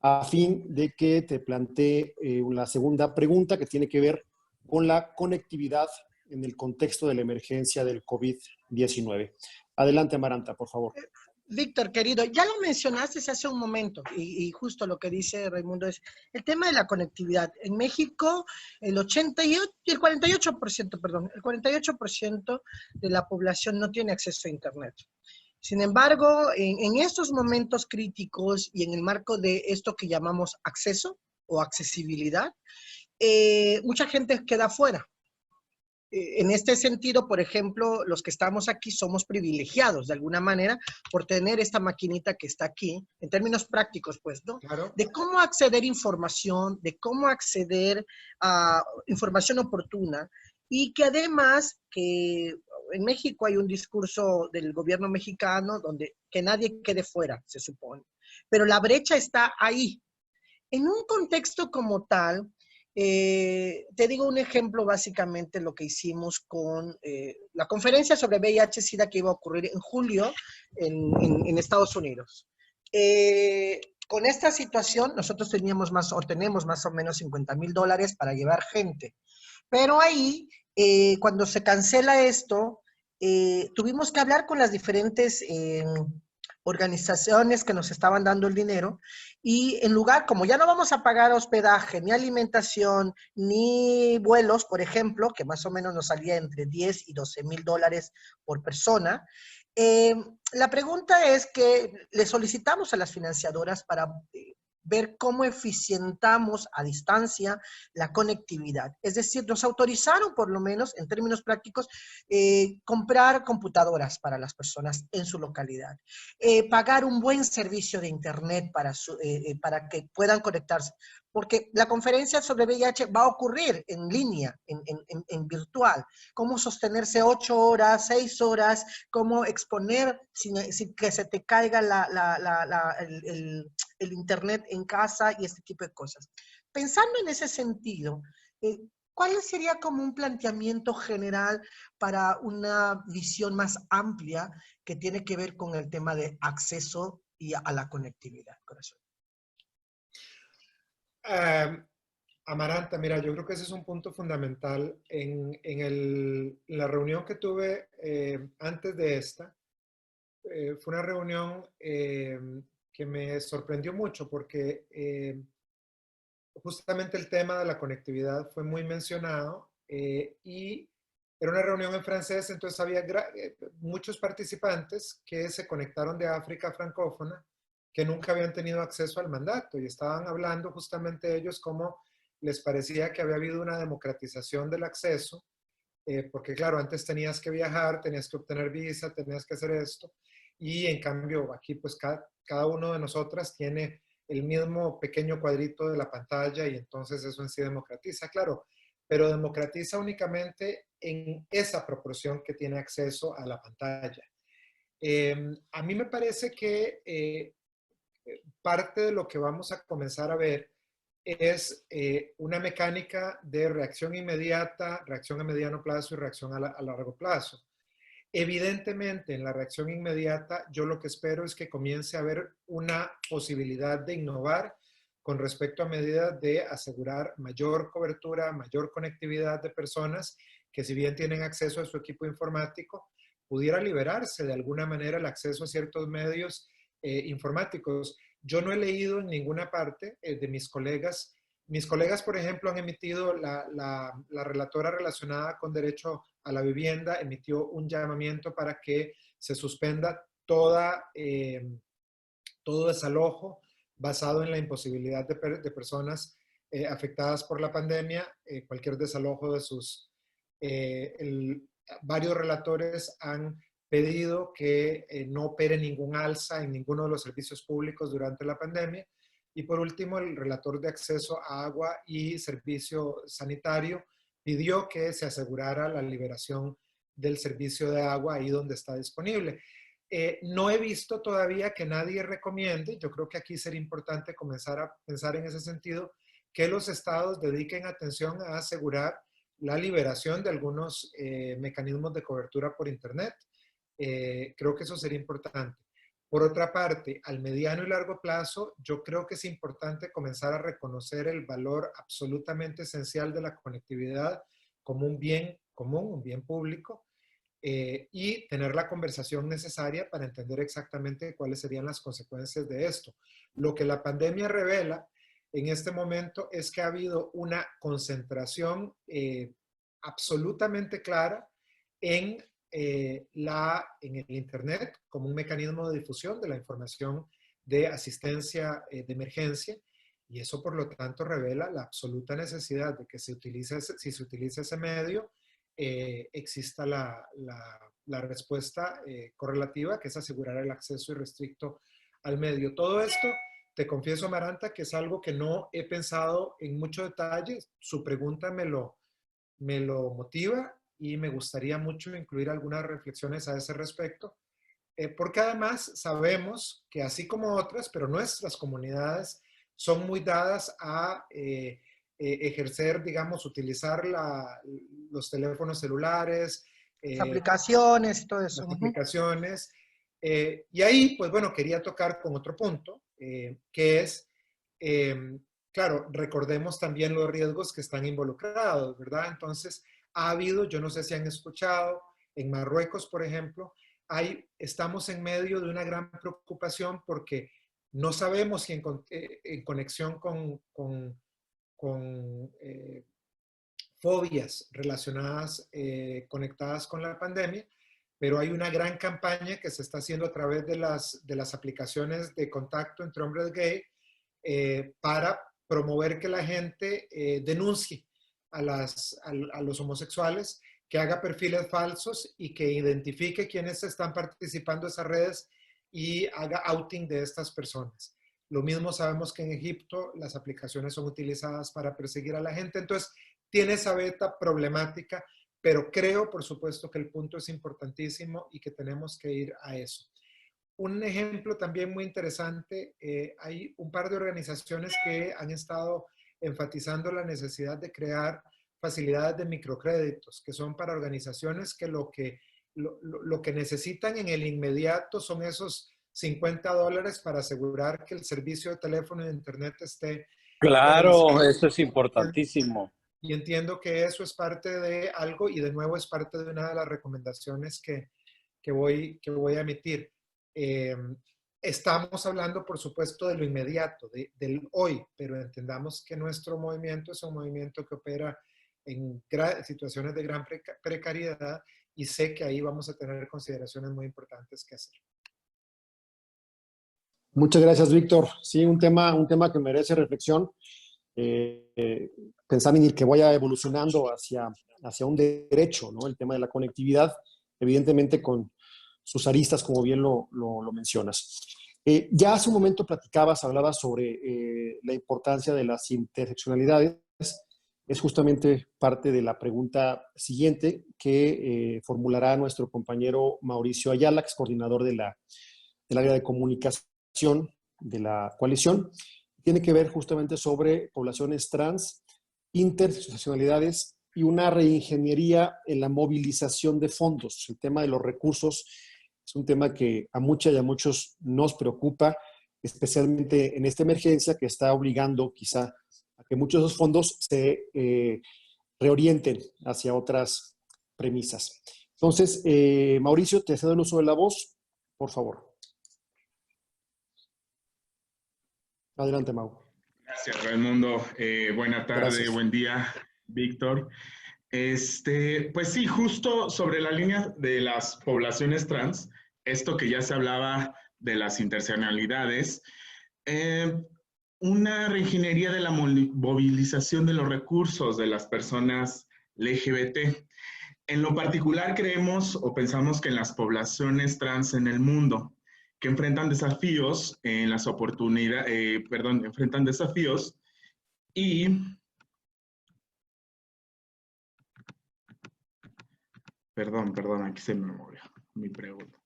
a fin de que te plantee la segunda pregunta que tiene que ver con la conectividad en el contexto de la emergencia del COVID-19. Adelante, Amaranta, por favor.
Víctor, querido, ya lo mencionaste hace un momento y justo lo que dice Raimundo es el tema de la conectividad. En México, el 48% de la población no tiene acceso a Internet. Sin embargo, en estos momentos críticos y en el marco de esto que llamamos acceso o accesibilidad, mucha gente queda fuera. En este sentido, por ejemplo, los que estamos aquí somos privilegiados de alguna manera por tener esta maquinita que está aquí, en términos prácticos, pues, ¿no?
Claro.
De cómo acceder a información, de cómo acceder a información oportuna y que además que en México hay un discurso del gobierno mexicano donde que nadie quede fuera, se supone. Pero la brecha está ahí. En un contexto como tal, te digo un ejemplo básicamente lo que hicimos con la conferencia sobre VIH-Sida que iba a ocurrir en julio en Estados Unidos. Con esta situación nosotros tenemos más o menos $50,000 para llevar gente. Pero ahí, cuando se cancela esto, tuvimos que hablar con las diferentes organizaciones que nos estaban dando el dinero y en lugar, como ya no vamos a pagar hospedaje, ni alimentación, ni vuelos, por ejemplo, que más o menos nos salía entre 10 y $12,000 por persona, la pregunta es que le solicitamos a las financiadoras para ver cómo eficientamos a distancia la conectividad. Es decir, nos autorizaron, por lo menos en términos prácticos, comprar computadoras para las personas en su localidad, pagar un buen servicio de internet para que puedan conectarse, porque la conferencia sobre VIH va a ocurrir en línea, en virtual. Cómo sostenerse 8 horas, 6 horas, cómo exponer sin que se te caiga el internet en casa y este tipo de cosas. Pensando en ese sentido, ¿cuál sería como un planteamiento general para una visión más amplia que tiene que ver con el tema de acceso y a la conectividad, corazón?
Amaranta, mira, yo creo que ese es un punto fundamental. En la reunión que tuve antes de esta, fue una reunión que me sorprendió mucho porque justamente el tema de la conectividad fue muy mencionado y era una reunión en francés, entonces había muchos participantes que se conectaron de África francófona que nunca habían tenido acceso al mandato y estaban hablando justamente ellos cómo les parecía que había habido una democratización del acceso, porque claro, antes tenías que viajar, tenías que obtener visa, tenías que hacer esto, y en cambio aquí pues cada uno de nosotras tiene el mismo pequeño cuadrito de la pantalla y entonces eso en sí democratiza, claro, pero democratiza únicamente en esa proporción que tiene acceso a la pantalla. A mí me parece que parte de lo que vamos a comenzar a ver es una mecánica de reacción inmediata, reacción a mediano plazo y reacción a largo plazo. Evidentemente, en la reacción inmediata, yo lo que espero es que comience a haber una posibilidad de innovar con respecto a medidas de asegurar mayor cobertura, mayor conectividad de personas que si bien tienen acceso a su equipo informático, pudiera liberarse de alguna manera el acceso a ciertos medios informáticos. Yo no he leído en ninguna parte de mis colegas. Mis colegas, por ejemplo, han emitido, la relatora relacionada con derecho a la vivienda emitió un llamamiento para que se suspenda todo desalojo basado en la imposibilidad de personas afectadas por la pandemia, cualquier desalojo de sus... varios relatores han pedido que no opere ningún alza en ninguno de los servicios públicos durante la pandemia. Y por último, el relator de acceso a agua y servicio sanitario pidió que se asegurara la liberación del servicio de agua ahí donde está disponible. No he visto todavía que nadie recomiende, yo creo que aquí sería importante comenzar a pensar en ese sentido, que los estados dediquen atención a asegurar la liberación de algunos mecanismos de cobertura por Internet. Creo que eso sería importante. Por otra parte, al mediano y largo plazo, yo creo que es importante comenzar a reconocer el valor absolutamente esencial de la conectividad como un bien común, un bien público, y tener la conversación necesaria para entender exactamente cuáles serían las consecuencias de esto. Lo que la pandemia revela en este momento es que ha habido una concentración absolutamente clara en en el Internet como un mecanismo de difusión de la información de asistencia de emergencia, y eso por lo tanto revela la absoluta necesidad de que si se utiliza ese medio, exista la respuesta correlativa, que es asegurar el acceso irrestricto al medio. Todo esto, te confieso, Amaranta, que es algo que no he pensado en mucho detalle. Su pregunta me lo motiva y me gustaría mucho incluir algunas reflexiones a ese respecto, porque además sabemos que así como otras, pero nuestras comunidades son muy dadas a ejercer, digamos, utilizar los teléfonos celulares,
Las aplicaciones y todo eso.
las aplicaciones. Y ahí, pues bueno, quería tocar con otro punto, que es, claro, recordemos también los riesgos que están involucrados, ¿verdad? Entonces, ha habido, yo no sé si han escuchado, en Marruecos, por ejemplo, estamos en medio de una gran preocupación porque no sabemos si en conexión con fobias relacionadas, conectadas con la pandemia, pero hay una gran campaña que se está haciendo a través de las aplicaciones de contacto entre hombres gay para promover que la gente denuncie a los homosexuales, que haga perfiles falsos y que identifique quiénes están participando en esas redes y haga outing de estas personas. Lo mismo sabemos que en Egipto las aplicaciones son utilizadas para perseguir a la gente. Entonces, tiene esa beta problemática, pero creo, por supuesto, que el punto es importantísimo y que tenemos que ir a eso. Un ejemplo también muy interesante, hay un par de organizaciones que han estado enfatizando la necesidad de crear facilidades de microcréditos, que son para organizaciones que lo que necesitan en el inmediato son esos $50 para asegurar que el servicio de teléfono y de internet esté...
Claro, eso es importantísimo.
Y entiendo que eso es parte de algo, y de nuevo es parte de una de las recomendaciones que voy a emitir. Estamos hablando, por supuesto, de lo inmediato, del hoy, pero entendamos que nuestro movimiento es un movimiento que opera en situaciones de gran precariedad, y sé que ahí vamos a tener consideraciones muy importantes que hacer.
Muchas gracias, Víctor. Sí, un tema que merece reflexión. Pensar en que vaya evolucionando hacia un derecho, ¿no? El tema de la conectividad, evidentemente con sus aristas, como bien lo mencionas. Ya hace un momento hablabas sobre la importancia de las interseccionalidades. Es justamente parte de la pregunta siguiente que formulará nuestro compañero Mauricio Ayala, que es coordinador del área de comunicación de la coalición. Tiene que ver justamente sobre poblaciones trans, interseccionalidades y una reingeniería en la movilización de fondos. El tema de los recursos es un tema que a muchas y a muchos nos preocupa, especialmente en esta emergencia que está obligando quizá a que muchos de esos fondos se reorienten hacia otras premisas. Entonces, Mauricio, te cedo el uso de la voz, por favor. Adelante, Mau.
Gracias, Raimundo. Buena tarde,
Gracias.
Buen día, Víctor. Pues sí, justo sobre la línea de las poblaciones trans, esto que ya se hablaba de las interseccionalidades, una reingeniería de la movilización de los recursos de las personas LGBT. En lo particular creemos o pensamos que en las poblaciones trans en el mundo, que enfrentan desafíos en las oportunidades, enfrentan desafíos y aquí se me movió mi pregunta.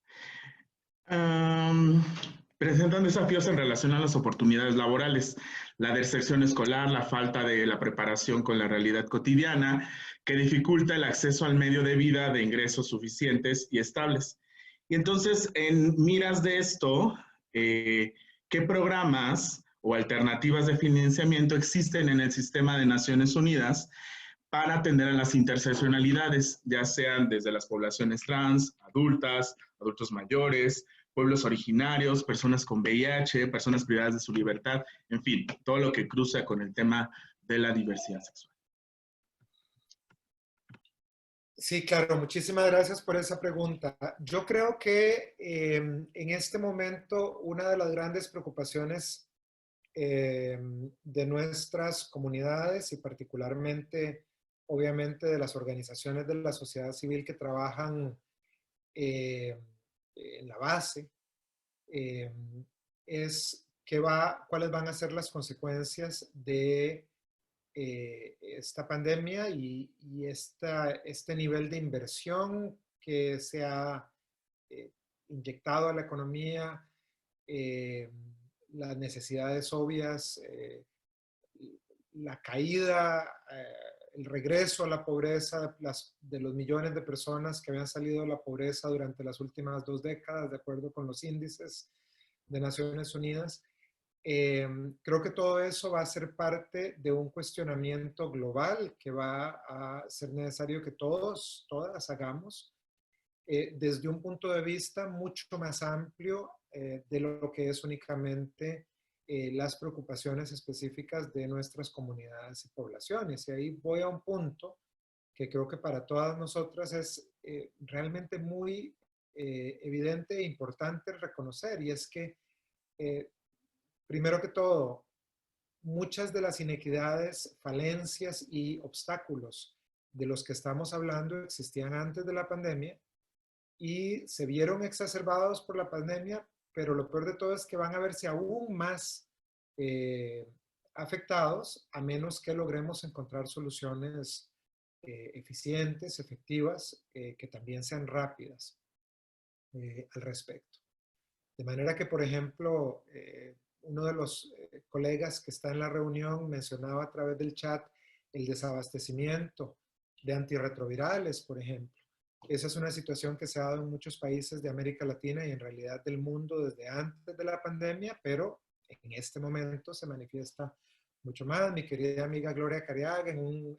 Presentan desafíos en relación a las oportunidades laborales, la deserción escolar, la falta de la preparación con la realidad cotidiana, que dificulta el acceso al medio de vida de ingresos suficientes y estables. Y entonces, en miras de esto, ¿qué programas o alternativas de financiamiento existen en el sistema de Naciones Unidas para atender a las interseccionalidades, ya sean desde las poblaciones trans, adultas, adultos mayores, pueblos originarios, personas con VIH, personas privadas de su libertad, en fin, todo lo que cruza con el tema de la diversidad sexual?
Sí, claro, muchísimas gracias por esa pregunta. Yo creo que en este momento una de las grandes preocupaciones de nuestras comunidades y particularmente, obviamente, de las organizaciones de la sociedad civil que trabajan en la base, eh, es cuáles van a ser las consecuencias de esta pandemia y este nivel de inversión que se ha inyectado a la economía, las necesidades obvias, la caída, el regreso a la pobreza de los millones de personas que habían salido de la pobreza durante las últimas 2 décadas, de acuerdo con los índices de Naciones Unidas. Creo que todo eso va a ser parte de un cuestionamiento global que va a ser necesario que todas hagamos desde un punto de vista mucho más amplio de lo que es únicamente las preocupaciones específicas de nuestras comunidades y poblaciones. Y ahí voy a un punto que creo que para todas nosotras es realmente muy evidente e importante reconocer, y es que primero que todo, muchas de las inequidades, falencias y obstáculos de los que estamos hablando existían antes de la pandemia y se vieron exacerbados por la pandemia, pero lo peor de todo es que van a verse aún más afectados a menos que logremos encontrar soluciones eficientes, efectivas, que también sean rápidas al respecto. De manera que, por ejemplo, uno de los colegas que está en la reunión mencionaba a través del chat el desabastecimiento de antirretrovirales, por ejemplo. Esa es una situación que se ha dado en muchos países de América Latina y en realidad del mundo desde antes de la pandemia, pero en este momento se manifiesta mucho más. Mi querida amiga Gloria Cariaga, en un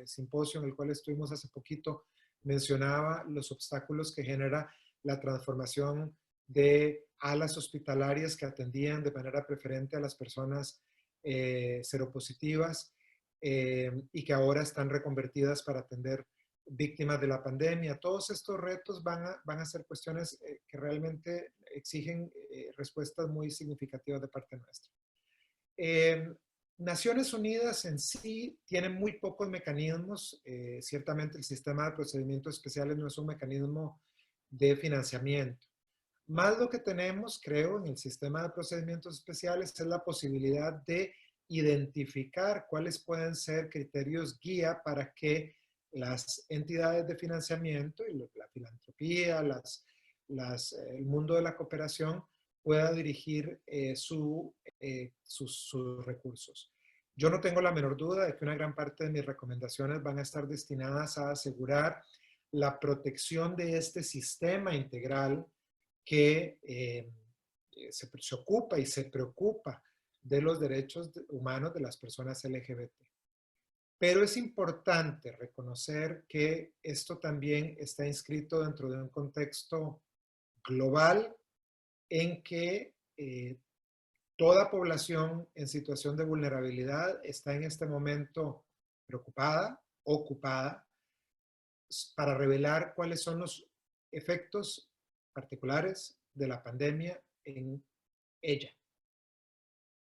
simposio en el cual estuvimos hace poquito, mencionaba los obstáculos que genera la transformación de alas hospitalarias que atendían de manera preferente a las personas seropositivas y que ahora están reconvertidas para atender víctimas de la pandemia. Todos estos retos van a ser cuestiones que realmente exigen respuestas muy significativas de parte nuestra. Naciones Unidas en sí tiene muy pocos mecanismos. Ciertamente el sistema de procedimientos especiales no es un mecanismo de financiamiento. Más lo que tenemos, creo, en el sistema de procedimientos especiales es la posibilidad de identificar cuáles pueden ser criterios guía para que las entidades de financiamiento y la filantropía, el mundo de la cooperación pueda dirigir sus recursos. Yo no tengo la menor duda de que una gran parte de mis recomendaciones van a estar destinadas a asegurar la protección de este sistema integral que se ocupa y se preocupa de los derechos humanos de las personas LGBT. Pero es importante reconocer que esto también está inscrito dentro de un contexto global en que toda población en situación de vulnerabilidad está en este momento preocupada, ocupada, para revelar cuáles son los efectos particulares de la pandemia en ella.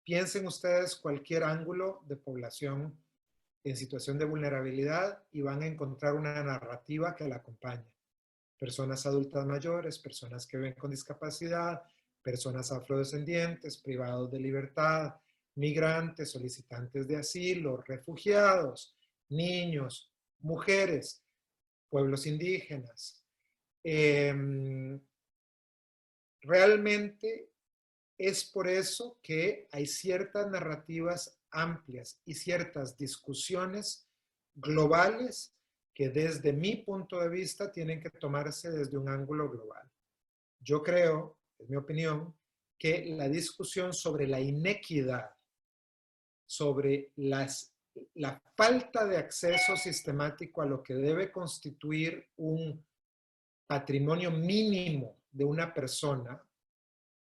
Piensen ustedes cualquier ángulo de población en situación de vulnerabilidad y van a encontrar una narrativa que la acompaña. Personas adultas mayores, personas que ven con discapacidad, personas afrodescendientes, privados de libertad, migrantes, solicitantes de asilo, refugiados, niños, mujeres, pueblos indígenas. Realmente es por eso que hay ciertas narrativas amplias y ciertas discusiones globales que desde mi punto de vista tienen que tomarse desde un ángulo global. Yo creo, es mi opinión, que la discusión sobre la inequidad, sobre la falta de acceso sistemático a lo que debe constituir un patrimonio mínimo de una persona,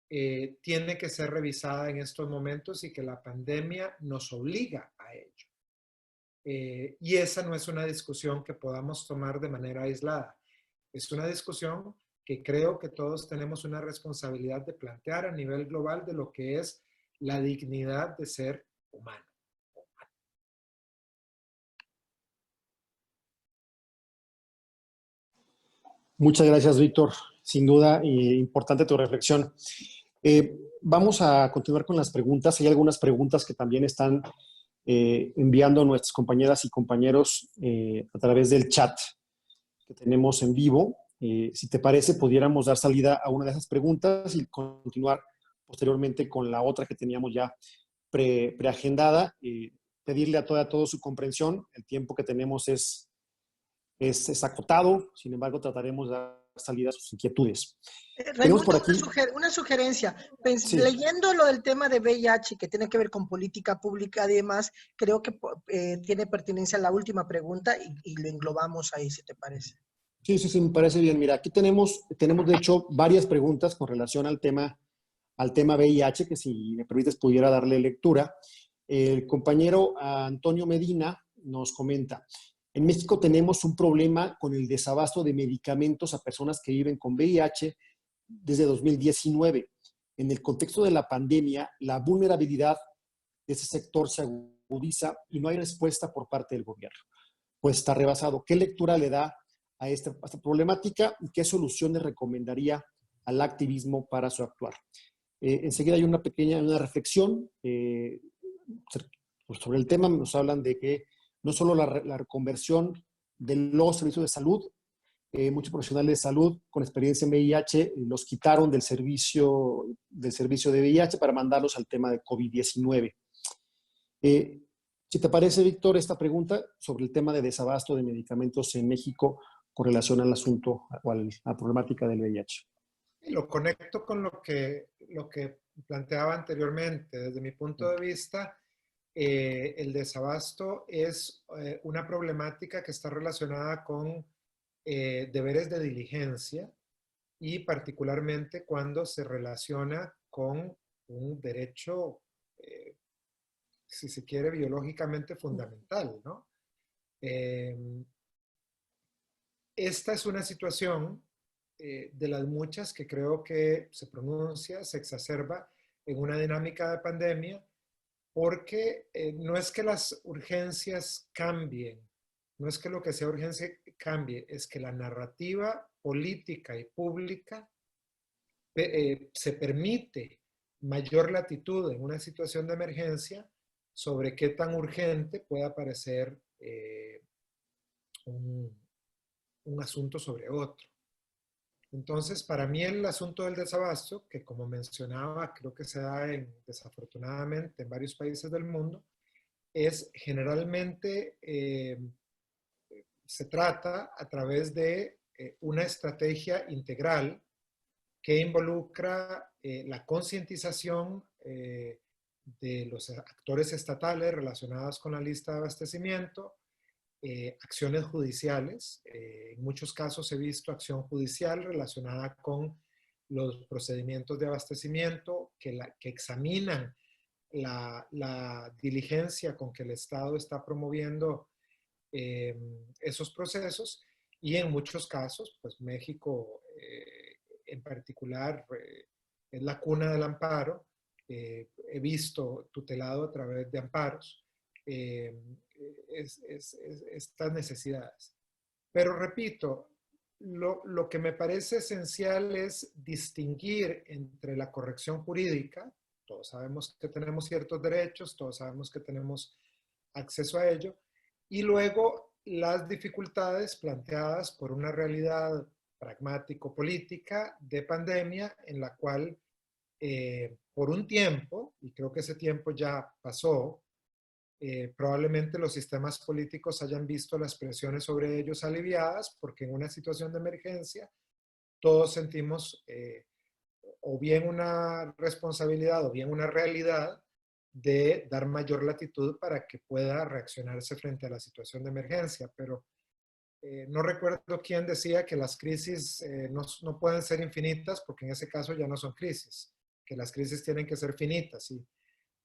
tiene que ser revisada en estos momentos y que la pandemia nos obliga a ello. Y esa no es una discusión que podamos tomar de manera aislada. Es una discusión que creo que todos tenemos una responsabilidad de plantear a nivel global de lo que es la dignidad de ser humano.
Muchas gracias, Víctor. Sin duda, importante tu reflexión. Vamos a continuar con las preguntas. Hay algunas preguntas que también están enviando nuestras compañeras y compañeros a través del chat que tenemos en vivo. Si te parece, pudiéramos dar salida a una de esas preguntas y continuar posteriormente con la otra que teníamos ya preagendada. Pedirle a todos su comprensión. El tiempo que tenemos es acotado, sin embargo, trataremos de dar salida a sus inquietudes. Tenemos por
Raimundo,
aquí...
una sugerencia.
Sí.
Leyendo lo del tema de VIH, que tiene que ver con política pública y demás, creo que tiene pertinencia la última pregunta y lo englobamos ahí, si te parece.
Sí, me parece bien. Mira, aquí tenemos de hecho varias preguntas con relación al tema VIH, que si me permites pudiera darle lectura. El compañero Antonio Medina nos comenta: en México tenemos un problema con el desabasto de medicamentos a personas que viven con VIH desde 2019. En el contexto de la pandemia, la vulnerabilidad de ese sector se agudiza y no hay respuesta por parte del gobierno. Pues está rebasado. ¿Qué lectura le da a esta problemática y qué soluciones recomendaría al activismo para su actuar? Enseguida hay una reflexión sobre el tema. Nos hablan de que no solo la reconversión de los servicios de salud, muchos profesionales de salud con experiencia en VIH los quitaron del servicio de VIH para mandarlos al tema de COVID-19. Si te parece, Víctor, esta pregunta sobre el tema de desabasto de medicamentos en México con relación al asunto o a la problemática del VIH.
Y lo conecto con lo que planteaba anteriormente. Desde mi punto de vista, el desabasto es una problemática que está relacionada con deberes de diligencia y particularmente cuando se relaciona con un derecho, si se quiere, biológicamente fundamental, ¿no? Esta es una situación de las muchas que creo que se pronuncia, se exacerba en una dinámica de pandemia, porque no es que las urgencias cambien, no es que lo que sea urgencia cambie, es que la narrativa política y pública se permite mayor latitud en una situación de emergencia sobre qué tan urgente pueda parecer un asunto sobre otro. Entonces, para mí el asunto del desabasto, que como mencionaba, creo que se da desafortunadamente en varios países del mundo, es generalmente, se trata a través de una estrategia integral que involucra la concientización de los actores estatales relacionados con la lista de abastecimiento, acciones judiciales. En muchos casos he visto acción judicial relacionada con los procedimientos de abastecimiento que examinan la diligencia con que el Estado está promoviendo esos procesos, y en muchos casos, pues México en particular es la cuna del amparo. He visto tutelado a través de amparos estas necesidades. Pero repito, lo que me parece esencial es distinguir entre la corrección jurídica. Todos sabemos que tenemos ciertos derechos, todos sabemos que tenemos acceso a ello, y luego las dificultades planteadas por una realidad pragmático-política de pandemia en la cual por un tiempo, y creo que ese tiempo ya pasó, probablemente los sistemas políticos hayan visto las presiones sobre ellos aliviadas, porque en una situación de emergencia todos sentimos o bien una responsabilidad o bien una realidad de dar mayor latitud para que pueda reaccionarse frente a la situación de emergencia. Pero no recuerdo quién decía que las crisis no pueden ser infinitas, porque en ese caso ya no son crisis, que las crisis tienen que ser finitas,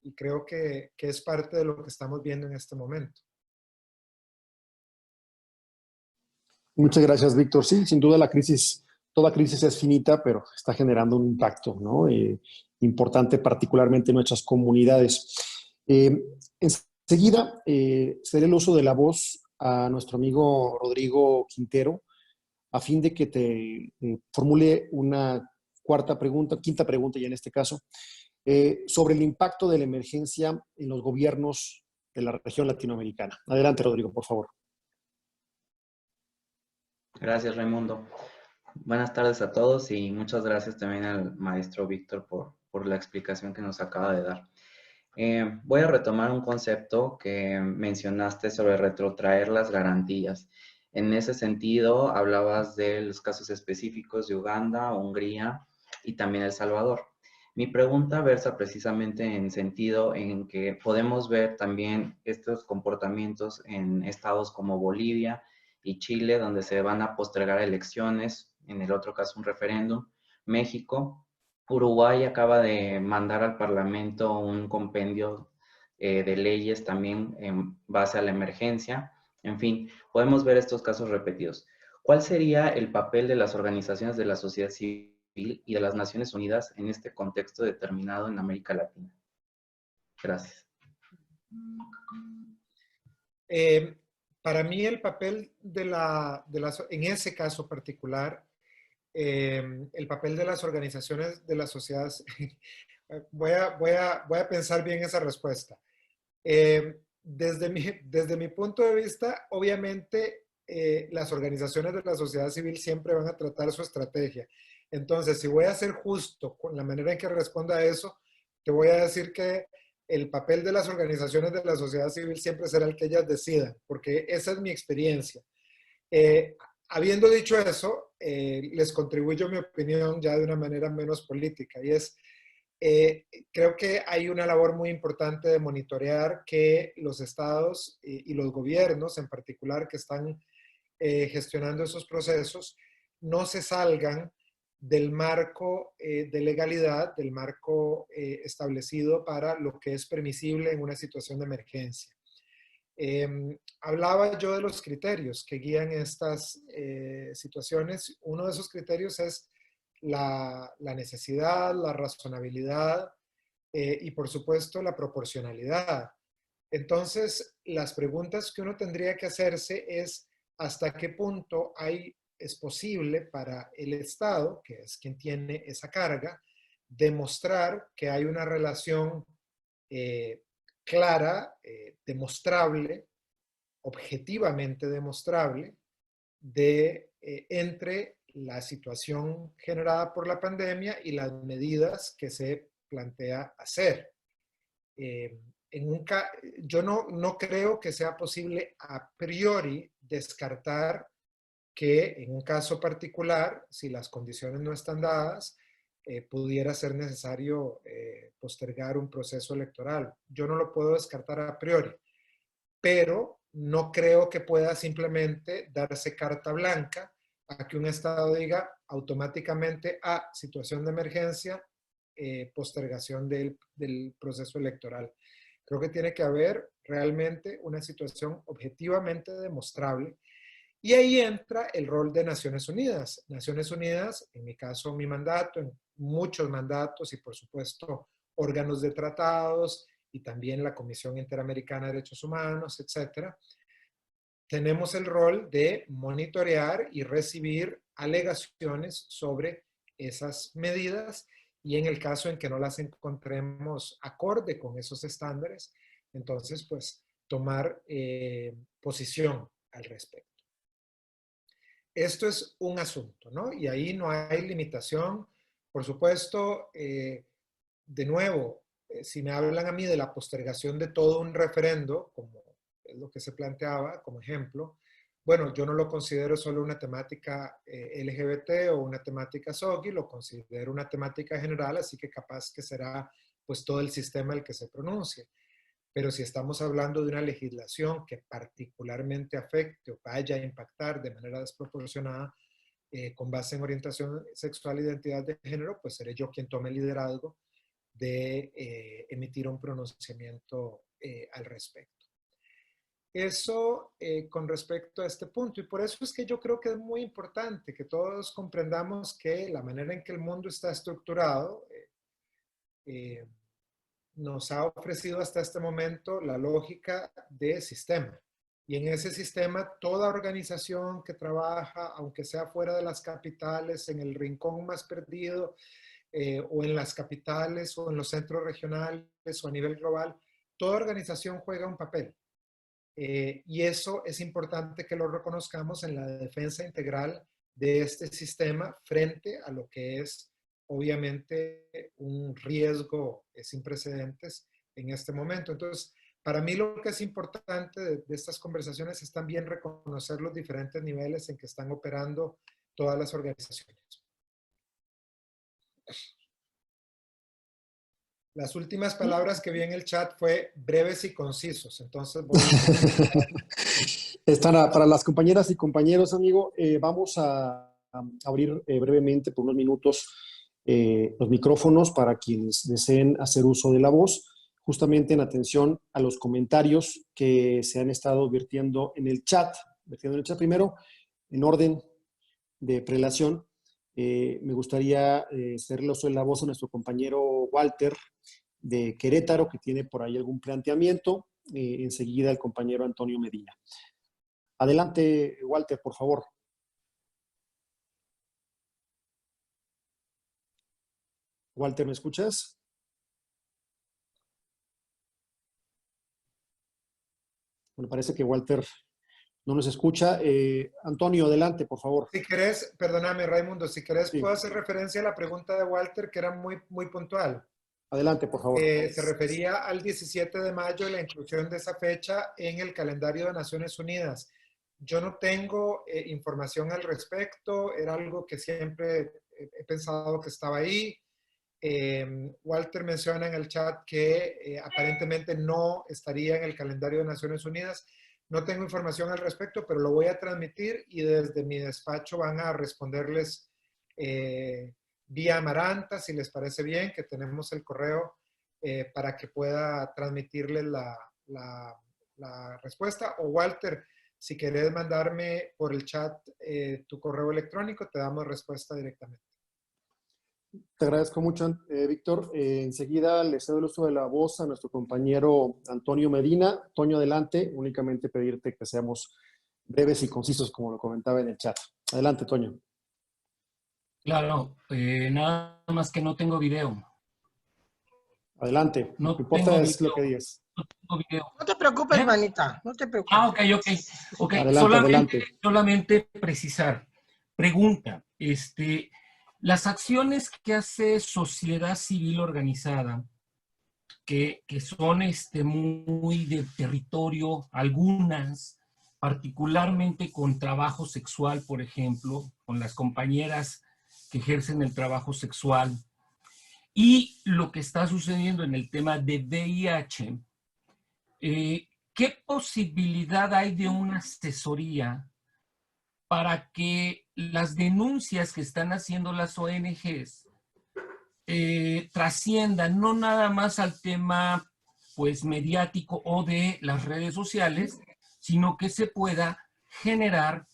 y creo que es parte de lo que estamos viendo en este momento.
Muchas gracias, Víctor. Sí, sin duda la crisis, toda crisis es finita, pero está generando un impacto, ¿no? Importante, particularmente en nuestras comunidades. Enseguida, cederé el uso de la voz a nuestro amigo Rodrigo Quintero, a fin de que te formule una quinta pregunta ya en este caso, sobre el impacto de la emergencia en los gobiernos de la región latinoamericana. Adelante, Rodrigo, por favor.
Gracias, Raimundo. Buenas tardes a todos y muchas gracias también al maestro Víctor por la explicación que nos acaba de dar. Voy a retomar un concepto que mencionaste sobre retrotraer las garantías. En ese sentido, hablabas de los casos específicos de Uganda, Hungría y también El Salvador. Mi pregunta versa precisamente en sentido en que podemos ver también estos comportamientos en estados como Bolivia y Chile, donde se van a postergar elecciones, en el otro caso un referéndum, México. Uruguay acaba de mandar al Parlamento un compendio de leyes también en base a la emergencia. En fin, podemos ver estos casos repetidos. ¿Cuál sería el papel de las organizaciones de la sociedad civil y de las Naciones Unidas en este contexto determinado en América Latina? Gracias.
Para mí el papel en ese caso particular, el papel de las organizaciones de la sociedad, voy a pensar bien esa respuesta. Desde mi punto de vista, obviamente, las organizaciones de la sociedad civil siempre van a tratar su estrategia. Entonces, si voy a ser justo con la manera en que responda a eso, te voy a decir que el papel de las organizaciones de la sociedad civil siempre será el que ellas decidan, porque esa es mi experiencia. Habiendo dicho eso, les contribuyo mi opinión ya de una manera menos política, y es, creo que hay una labor muy importante de monitorear que los estados y los gobiernos en particular que están gestionando esos procesos no se salgan del marco de legalidad, del marco establecido para lo que es permisible en una situación de emergencia. Hablaba yo de los criterios que guían estas situaciones. Uno de esos criterios es la necesidad, la razonabilidad y por supuesto la proporcionalidad. Entonces, las preguntas que uno tendría que hacerse es hasta qué punto es posible para el Estado, que es quien tiene esa carga, demostrar que hay una relación clara, demostrable, objetivamente demostrable, entre la situación generada por la pandemia y las medidas que se plantea hacer. Yo no creo que sea posible a priori descartar que en un caso particular, si las condiciones no están dadas, pudiera ser necesario postergar un proceso electoral. Yo no lo puedo descartar a priori, pero no creo que pueda simplemente darse carta blanca a que un Estado diga automáticamente situación de emergencia, postergación del proceso electoral. Creo que tiene que haber realmente una situación objetivamente demostrable. Y ahí entra el rol de Naciones Unidas. Naciones Unidas, en mi caso, mi mandato, en muchos mandatos y por supuesto órganos de tratados y también la Comisión Interamericana de Derechos Humanos, etcétera, tenemos el rol de monitorear y recibir alegaciones sobre esas medidas y en el caso en que no las encontremos acorde con esos estándares, entonces pues tomar posición al respecto. Esto es un asunto, ¿no? Y ahí no hay limitación. Por supuesto, de nuevo, si me hablan a mí de la postergación de todo un referendo, como es lo que se planteaba como ejemplo, bueno, yo no lo considero solo una temática LGBT o una temática SOGI, lo considero una temática general, así que capaz que será pues todo el sistema el que se pronuncie. Pero si estamos hablando de una legislación que particularmente afecte o vaya a impactar de manera desproporcionada con base en orientación sexual e identidad de género, pues seré yo quien tome el liderazgo de emitir un pronunciamiento al respecto. Eso con respecto a este punto. Y por eso es que yo creo que es muy importante que todos comprendamos que la manera en que el mundo está estructurado nos ha ofrecido hasta este momento la lógica de sistema. Y en ese sistema, toda organización que trabaja, aunque sea fuera de las capitales, en el rincón más perdido, o en las capitales, o en los centros regionales, o a nivel global, toda organización juega un papel. Y eso es importante que lo reconozcamos en la defensa integral de este sistema frente a lo que es obviamente un riesgo sin precedentes en este momento. Entonces, para mí lo que es importante de estas conversaciones es también reconocer los diferentes niveles en que están operando todas las organizaciones. Las últimas palabras que vi en el chat fue breves y concisos. Entonces, voy
a... para las compañeras y compañeros, amigo, vamos a abrir brevemente por unos minutos los micrófonos para quienes deseen hacer uso de la voz, justamente en atención a los comentarios que se han estado vertiendo en el chat. Primero, en orden de prelación, me gustaría hacerle uso de la voz a nuestro compañero Walter de Querétaro, que tiene por ahí algún planteamiento. Enseguida el compañero Antonio Medina. Adelante, Walter, por favor. Walter, ¿me escuchas? Bueno, parece que Walter no nos escucha. Antonio, adelante, por favor.
Si querés, perdóname, Raimundo, si querés, sí, puedo hacer referencia a la pregunta de Walter, que era muy puntual.
Adelante, por favor.
Se refería al 17 de mayo, la inclusión de esa fecha en el calendario de Naciones Unidas. Yo no tengo información al respecto, era algo que siempre he pensado que estaba ahí. Walter menciona en el chat que aparentemente no estaría en el calendario de Naciones Unidas. No tengo información al respecto, pero lo voy a transmitir y desde mi despacho van a responderles vía Amaranta, si les parece bien, que tenemos el correo para que pueda transmitirles la respuesta. O Walter, si querés mandarme por el chat tu correo electrónico, te damos respuesta directamente.
Te agradezco mucho, Víctor. Enseguida le cedo el uso de la voz a nuestro compañero Antonio Medina. Toño, adelante. Únicamente pedirte que seamos breves y concisos, como lo comentaba en el chat. Adelante, Toño.
Claro, nada más que no tengo video.
Adelante.
No
lo que importa es
video.
lo que digas.
No tengo video.
No te preocupes, manita. No te preocupes.
Ah, ok.
Adelante,
solamente precisar. Pregunta, las acciones que hace sociedad civil organizada, que son muy de territorio, algunas, particularmente con trabajo sexual, por ejemplo, con las compañeras que ejercen el trabajo sexual, y lo que está sucediendo en el tema de VIH, ¿qué posibilidad hay de una asesoría para que las denuncias que están haciendo las ONGs trasciendan no nada más al tema pues mediático o de las redes sociales, sino que se pueda generar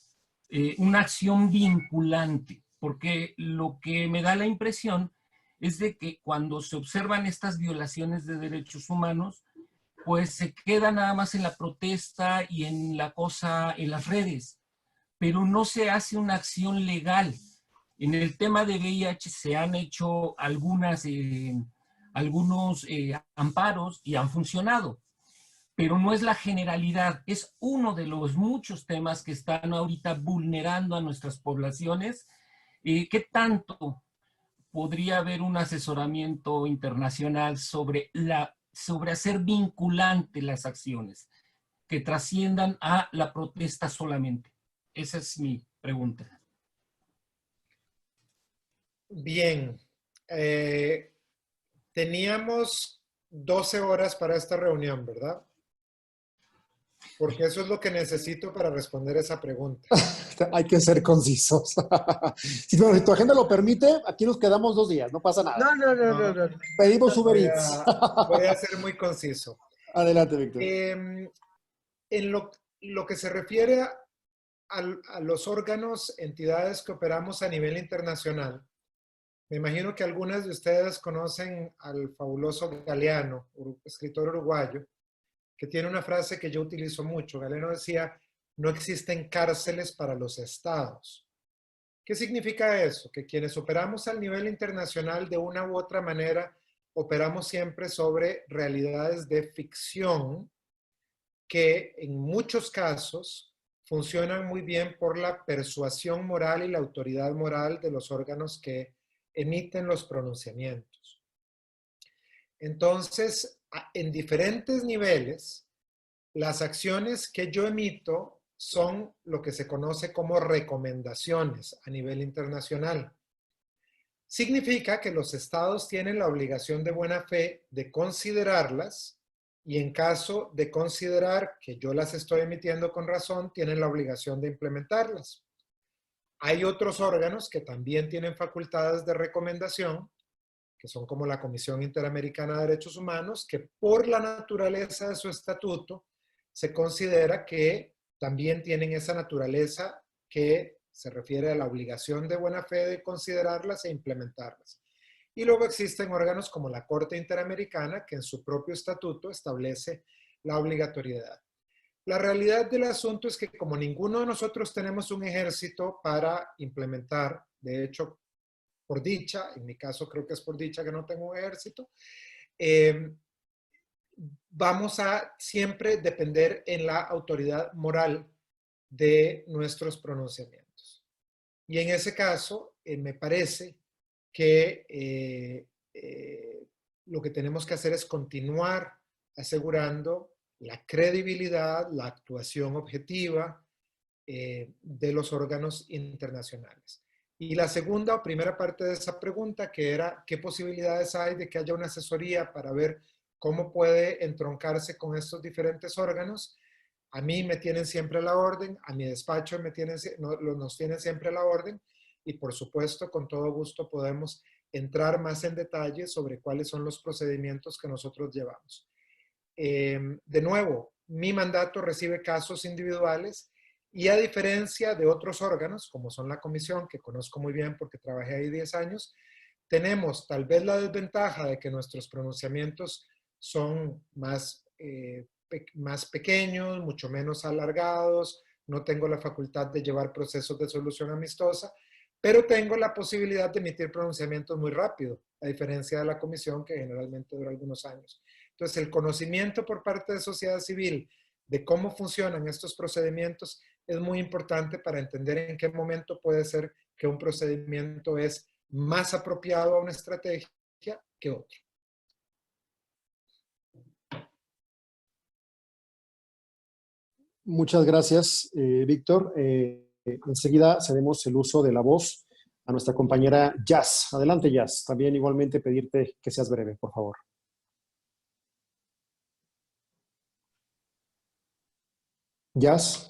una acción vinculante? Porque lo que me da la impresión es de que cuando se observan estas violaciones de derechos humanos, pues se queda nada más en la protesta y en la cosa, en las redes, pero no se hace una acción legal. En el tema de VIH se han hecho algunos amparos y han funcionado, pero no es la generalidad, es uno de los muchos temas que están ahorita vulnerando a nuestras poblaciones. ¿Qué tanto podría haber un asesoramiento internacional sobre hacer vinculante las acciones, que trasciendan a la protesta solamente? Esa es mi pregunta.
Bien. Teníamos 12 horas para esta reunión, ¿verdad? Porque eso es lo que necesito para responder esa pregunta.
Hay que ser concisos. Si tu agenda lo permite, aquí nos quedamos 2 días, no pasa nada.
No.
Pedimos Uber Eats.
Voy a ser muy conciso.
Adelante, Víctor.
En lo que se refiere a los órganos, entidades que operamos a nivel internacional, me imagino que algunas de ustedes conocen al fabuloso Galeano, escritor uruguayo, que tiene una frase que yo utilizo mucho. Galeano decía, no existen cárceles para los estados. ¿Qué significa eso? Que quienes operamos al nivel internacional de una u otra manera, operamos siempre sobre realidades de ficción que en muchos casos funcionan muy bien por la persuasión moral y la autoridad moral de los órganos que emiten los pronunciamientos. Entonces, en diferentes niveles, las acciones que yo emito son lo que se conoce como recomendaciones a nivel internacional. Significa que los estados tienen la obligación de buena fe de considerarlas y en caso de considerar que yo las estoy emitiendo con razón, tienen la obligación de implementarlas. Hay otros órganos que también tienen facultades de recomendación, que son como la Comisión Interamericana de Derechos Humanos, que por la naturaleza de su estatuto se considera que también tienen esa naturaleza que se refiere a la obligación de buena fe de considerarlas e implementarlas. Y luego existen órganos como la Corte Interamericana, que en su propio estatuto establece la obligatoriedad. La realidad del asunto es que como ninguno de nosotros tenemos un ejército para implementar, de hecho, por dicha, en mi caso creo que es por dicha que no tengo un ejército, vamos a siempre depender en la autoridad moral de nuestros pronunciamientos. Y en ese caso, me parece que lo que tenemos que hacer es continuar asegurando la credibilidad, la actuación objetiva de los órganos internacionales. Y la segunda o primera parte de esa pregunta, que era qué posibilidades hay de que haya una asesoría para ver cómo puede entroncarse con estos diferentes órganos. A mí me tienen siempre a la orden, a mi despacho nos tienen siempre a la orden y por supuesto con todo gusto podemos entrar más en detalle sobre cuáles son los procedimientos que nosotros llevamos. De nuevo, mi mandato recibe casos individuales y a diferencia de otros órganos, como son la comisión, que conozco muy bien porque trabajé ahí 10 años, tenemos tal vez la desventaja de que nuestros pronunciamientos son más pequeños, mucho menos alargados, no tengo la facultad de llevar procesos de solución amistosa, pero tengo la posibilidad de emitir pronunciamientos muy rápido, a diferencia de la comisión que generalmente dura algunos años. Entonces, el conocimiento por parte de sociedad civil de cómo funcionan estos procedimientos es muy importante para entender en qué momento puede ser que un procedimiento es más apropiado a una estrategia que otro.
Muchas gracias, Víctor. Enseguida cedemos el uso de la voz a nuestra compañera Jazz. Adelante, Jazz. También igualmente pedirte que seas breve, por favor. Jazz.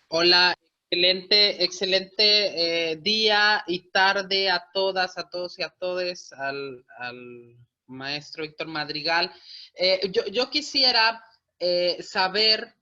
Hola, excelente día y tarde a todas, a todos y a todes, al maestro Víctor Madrigal. Yo quisiera saber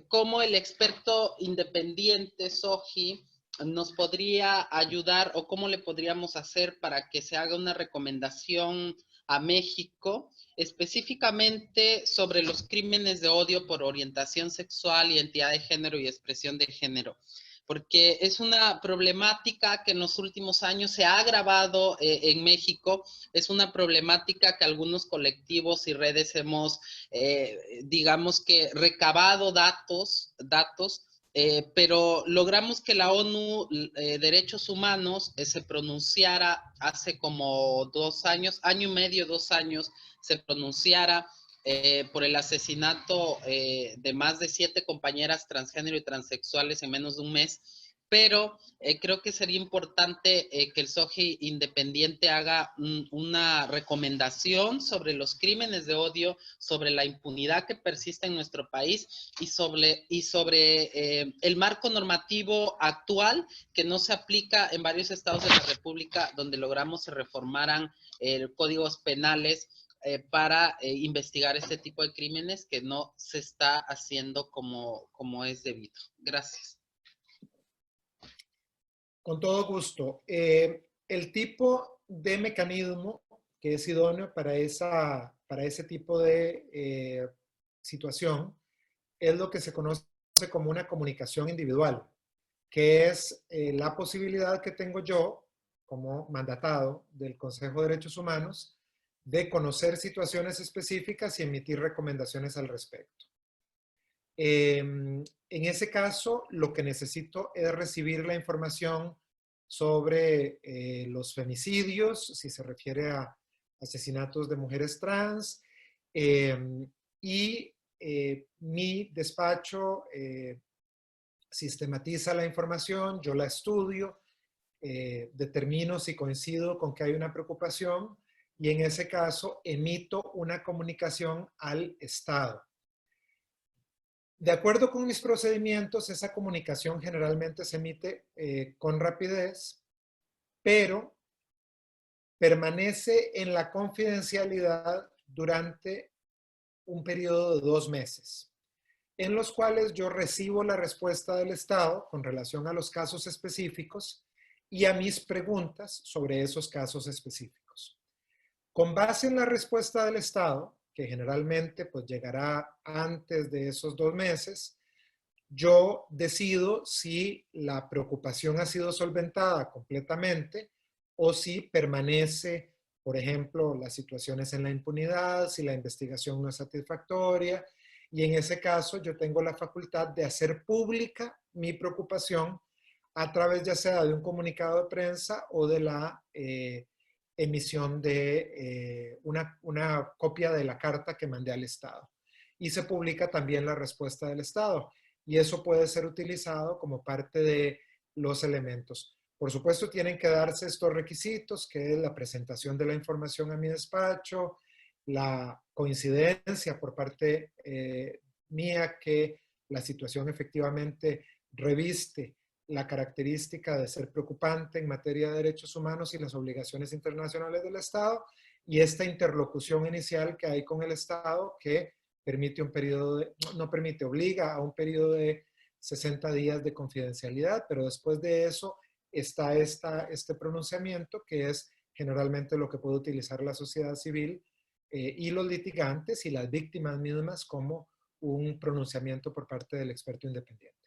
cómo el experto independiente Soji nos podría ayudar o cómo le podríamos hacer para que se haga una recomendación a México, específicamente sobre los crímenes de odio por orientación sexual, identidad de género y expresión de género, porque es una problemática que en los últimos años se ha agravado en México, es una problemática que algunos colectivos y redes hemos, digamos que, recabado datos, pero logramos que la ONU Derechos Humanos se pronunciara hace como 2 años, año y medio, 2 años, se pronunciara por el asesinato de más de 7 compañeras transgénero y transexuales en menos de un mes, pero creo que sería importante que el SOGI independiente haga una recomendación sobre los crímenes de odio, sobre la impunidad que persiste en nuestro país y sobre el marco normativo actual que no se aplica en varios estados de la República, donde logramos se reformaran códigos penales para investigar este tipo de crímenes que no se está haciendo como es debido. Gracias.
Con todo gusto. El tipo de mecanismo que es idóneo para ese tipo de situación es lo que se conoce como una comunicación individual, que es la posibilidad que tengo yo, como mandatado del Consejo de Derechos Humanos, de conocer situaciones específicas y emitir recomendaciones al respecto. En ese caso, lo que necesito es recibir la información sobre los femicidios, si se refiere a asesinatos de mujeres trans, y mi despacho sistematiza la información, yo la estudio, determino si coincido con que hay una preocupación y en ese caso emito una comunicación al Estado. De acuerdo con mis procedimientos, esa comunicación generalmente se emite con rapidez, pero permanece en la confidencialidad durante un periodo de 2 meses, en los cuales yo recibo la respuesta del Estado con relación a los casos específicos y a mis preguntas sobre esos casos específicos. Con base en la respuesta del Estado, que generalmente pues llegará antes de esos 2 meses, yo decido si la preocupación ha sido solventada completamente o si permanece, por ejemplo, las situaciones en la impunidad, si la investigación no es satisfactoria, y en ese caso yo tengo la facultad de hacer pública mi preocupación a través ya sea de un comunicado de prensa o de la emisión de una copia de la carta que mandé al Estado. Y se publica también la respuesta del Estado. Y eso puede ser utilizado como parte de los elementos. Por supuesto, tienen que darse estos requisitos, que es la presentación de la información a mi despacho, la coincidencia por parte mía que la situación efectivamente reviste la característica de ser preocupante en materia de derechos humanos y las obligaciones internacionales del Estado, y esta interlocución inicial que hay con el Estado que permite un periodo, obliga a un periodo de 60 días de confidencialidad, pero después de eso está este pronunciamiento que es generalmente lo que puede utilizar la sociedad civil y los litigantes y las víctimas mismas como un pronunciamiento por parte del experto independiente.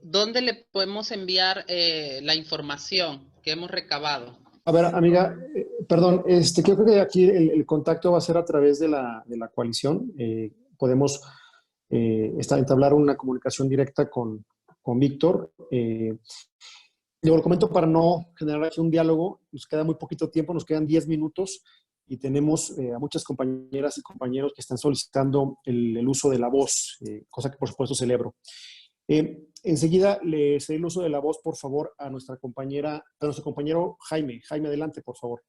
¿Dónde le podemos enviar la información que hemos recabado?
A ver, amiga, perdón, creo que aquí el contacto va a ser a través de la coalición. Podemos entablar una comunicación directa con Víctor. Yo lo comento para no generar aquí un diálogo. Nos queda muy poquito tiempo, nos quedan 10 minutos y tenemos a muchas compañeras y compañeros que están solicitando el uso de la voz, cosa que por supuesto celebro. Enseguida le cedí el uso de la voz, por favor, a nuestro compañero Jaime. Jaime, adelante, por favor.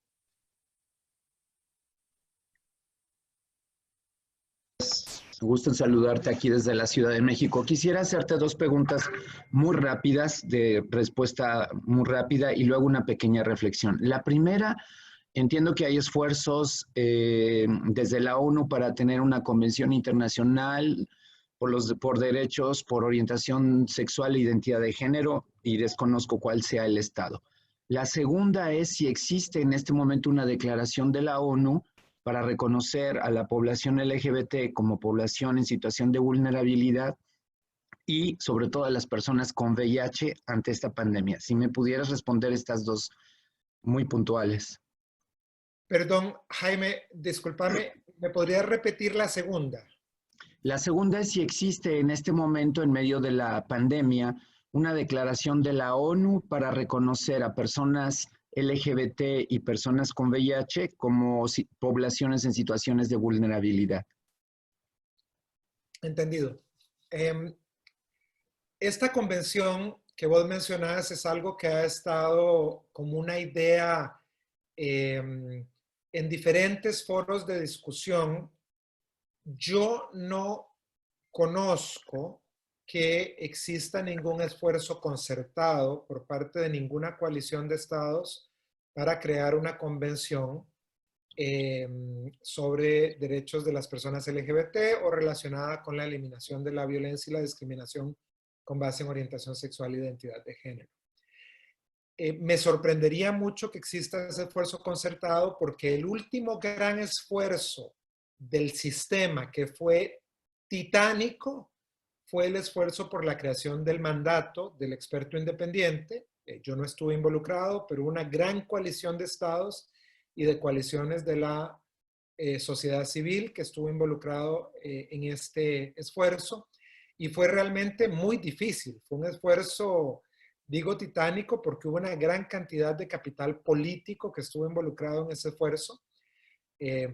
Gusto en saludarte aquí desde la Ciudad de México. Quisiera hacerte 2 preguntas muy rápidas, de respuesta muy rápida, y luego una pequeña reflexión. La primera, entiendo que hay esfuerzos desde la ONU para tener una convención internacional por derechos, por orientación sexual e identidad de género, y desconozco cuál sea el estado. La segunda es si existe en este momento una declaración de la ONU para reconocer a la población LGBT como población en situación de vulnerabilidad y sobre todo a las personas con VIH ante esta pandemia. Si me pudieras responder estas 2 muy puntuales.
Perdón, Jaime, discúlpame, ¿me podrías repetir la segunda?
La segunda es si existe en este momento, en medio de la pandemia, una declaración de la ONU para reconocer a personas LGBT y personas con VIH como poblaciones en situaciones de vulnerabilidad.
Entendido. Esta convención que vos mencionás es algo que ha estado como una idea en diferentes foros de discusión. Yo no conozco que exista ningún esfuerzo concertado por parte de ninguna coalición de estados para crear una convención sobre derechos de las personas LGBT o relacionada con la eliminación de la violencia y la discriminación con base en orientación sexual e identidad de género. Me sorprendería mucho que exista ese esfuerzo concertado porque el último gran esfuerzo del sistema que fue titánico fue el esfuerzo por la creación del mandato del experto independiente. Yo no estuve involucrado, pero una gran coalición de estados y de coaliciones de la sociedad civil que estuvo involucrado en este esfuerzo. Y fue realmente muy difícil. Fue un esfuerzo, digo titánico, porque hubo una gran cantidad de capital político que estuvo involucrado en ese esfuerzo.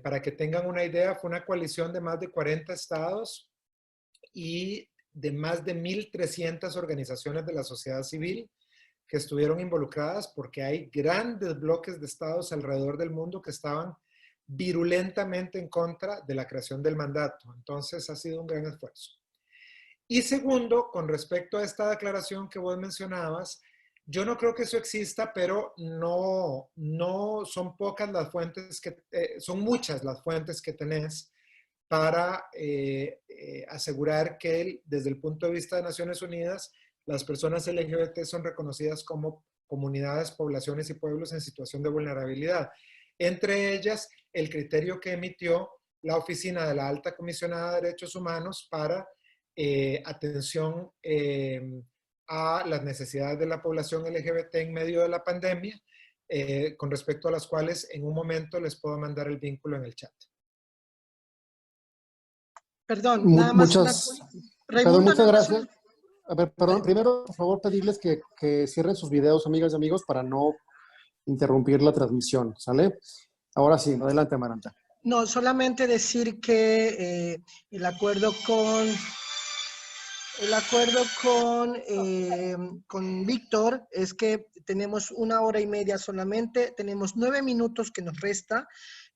Para que tengan una idea, fue una coalición de más de 40 estados y de más de 1.300 organizaciones de la sociedad civil que estuvieron involucradas, porque hay grandes bloques de estados alrededor del mundo que estaban virulentamente en contra de la creación del mandato. Entonces ha sido un gran esfuerzo. Y segundo, con respecto a esta declaración que vos mencionabas, yo no creo que eso exista, pero no son pocas las fuentes son muchas las fuentes que tenés para asegurar que desde el punto de vista de Naciones Unidas, las personas LGBT son reconocidas como comunidades, poblaciones y pueblos en situación de vulnerabilidad. Entre ellas, el criterio que emitió la Oficina de la Alta Comisionada de Derechos Humanos para atención a las necesidades de la población LGBT en medio de la pandemia, con respecto a las cuales en un momento les puedo mandar el vínculo en el chat.
Perdón, nada más
muchas gracias. A ver, perdón, primero, por favor, pedirles que cierren sus videos, amigas y amigos, para no interrumpir la transmisión, ¿sale? Ahora sí, adelante, Amaranta.
No, solamente decir que el acuerdo con Víctor es que tenemos 1 hora y media solamente, tenemos 9 minutos que nos resta,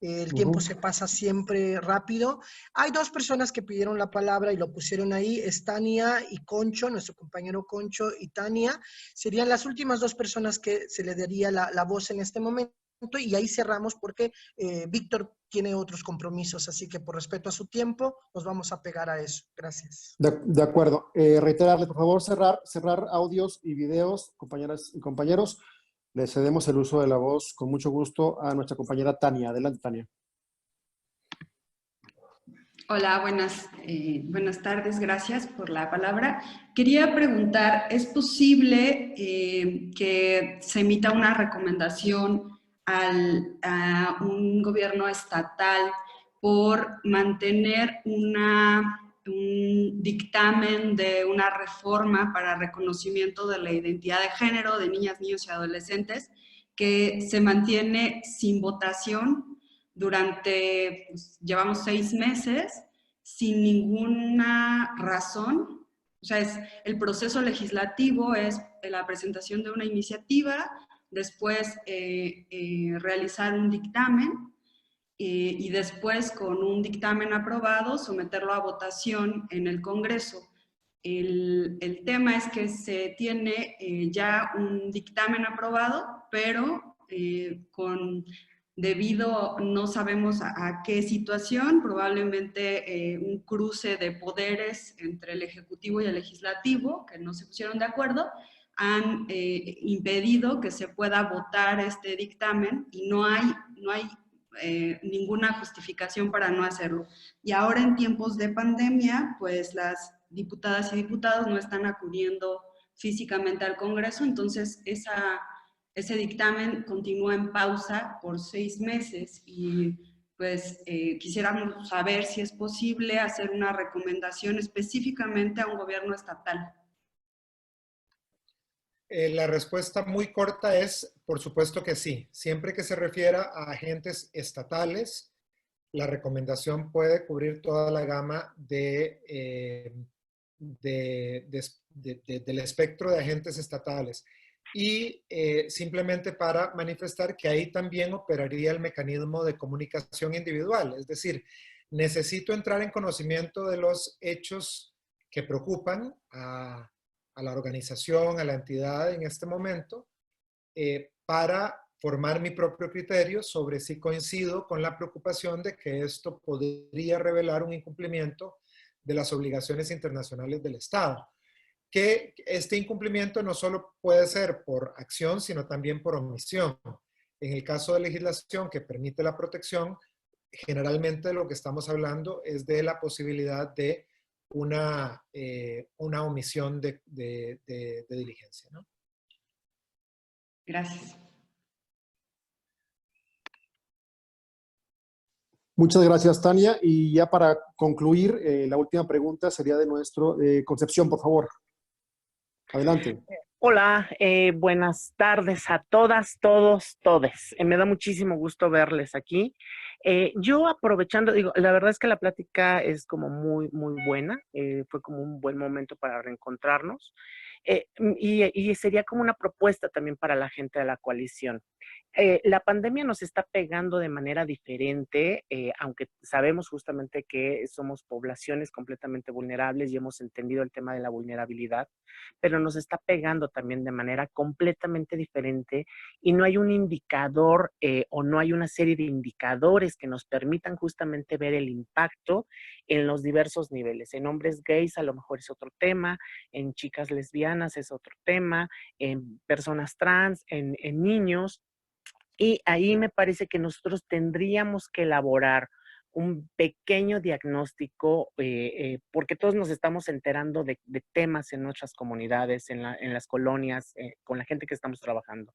el tiempo se pasa siempre rápido. Hay 2 personas que pidieron la palabra y lo pusieron ahí, es Tania y Concho, nuestro compañero Concho y Tania, serían las últimas 2 personas que se le daría la voz en este momento. Y ahí cerramos porque Víctor tiene otros compromisos, así que por respeto a su tiempo nos vamos a pegar a eso. Gracias.
De acuerdo. Reiterarle, por favor, cerrar audios y videos, compañeras y compañeros. Le cedemos el uso de la voz con mucho gusto a nuestra compañera Tania. Adelante, Tania.
Hola, buenas tardes, gracias por la palabra. Quería preguntar, ¿es posible que se emita una recomendación a un gobierno estatal por mantener un dictamen de una reforma para reconocimiento de la identidad de género de niñas, niños y adolescentes que se mantiene sin votación durante, pues, llevamos 6 meses sin ninguna razón? O sea, el proceso legislativo es la presentación de una iniciativa, después realizar un dictamen y después con un dictamen aprobado someterlo a votación en el Congreso. El tema es que se tiene ya un dictamen aprobado, pero debido, no sabemos a qué situación, probablemente un cruce de poderes entre el Ejecutivo y el Legislativo, que no se pusieron de acuerdo, han impedido que se pueda votar este dictamen y no hay ninguna justificación para no hacerlo. Y ahora en tiempos de pandemia, pues las diputadas y diputados no están acudiendo físicamente al Congreso, entonces ese dictamen continúa en pausa por 6 meses y pues quisiéramos saber si es posible hacer una recomendación específicamente a un gobierno estatal.
La respuesta muy corta es, por supuesto que sí. Siempre que se refiera a agentes estatales, la recomendación puede cubrir toda la gama del espectro de agentes estatales. Y simplemente para manifestar que ahí también operaría el mecanismo de comunicación individual. Es decir, necesito entrar en conocimiento de los hechos que preocupan a la organización, a la entidad en este momento, para formar mi propio criterio sobre si coincido con la preocupación de que esto podría revelar un incumplimiento de las obligaciones internacionales del Estado. Que este incumplimiento no solo puede ser por acción, sino también por omisión. En el caso de legislación que permite la protección, generalmente lo que estamos hablando es de la posibilidad de una omisión de diligencia, ¿no?
Gracias.
Muchas gracias, Tania. Y ya para concluir, la última pregunta sería de nuestro Concepción, por favor. Adelante.
Hola, buenas tardes a todas, todos, todes. Me da muchísimo gusto verles aquí. Yo aprovechando, digo, la verdad es que la plática es como muy, muy buena. Fue como un buen momento para reencontrarnos. Y sería como una propuesta también para la gente de la coalición. La pandemia nos está pegando de manera diferente, aunque sabemos justamente que somos poblaciones completamente vulnerables y hemos entendido el tema de la vulnerabilidad, pero nos está pegando también de manera completamente diferente y no hay un indicador o no hay una serie de indicadores que nos permitan justamente ver el impacto en los diversos niveles. En hombres gays a lo mejor es otro tema, en chicas lesbianas es otro tema, en personas trans, en niños. Y ahí me parece que nosotros tendríamos que elaborar un pequeño diagnóstico, porque todos nos estamos enterando de temas en nuestras comunidades, en las colonias, con la gente que estamos trabajando.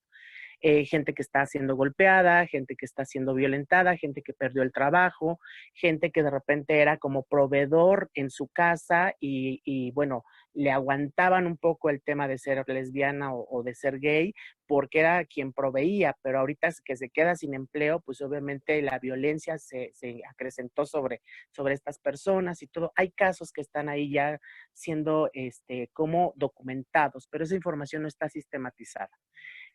Gente que está siendo golpeada, gente que está siendo violentada, gente que perdió el trabajo, gente que de repente era como proveedor en su casa y bueno, le aguantaban un poco el tema de ser lesbiana o de ser gay porque era quien proveía, pero ahorita que se queda sin empleo, pues obviamente la violencia se acrecentó sobre estas personas y todo. Hay casos que están ahí ya siendo como documentados, pero esa información no está sistematizada.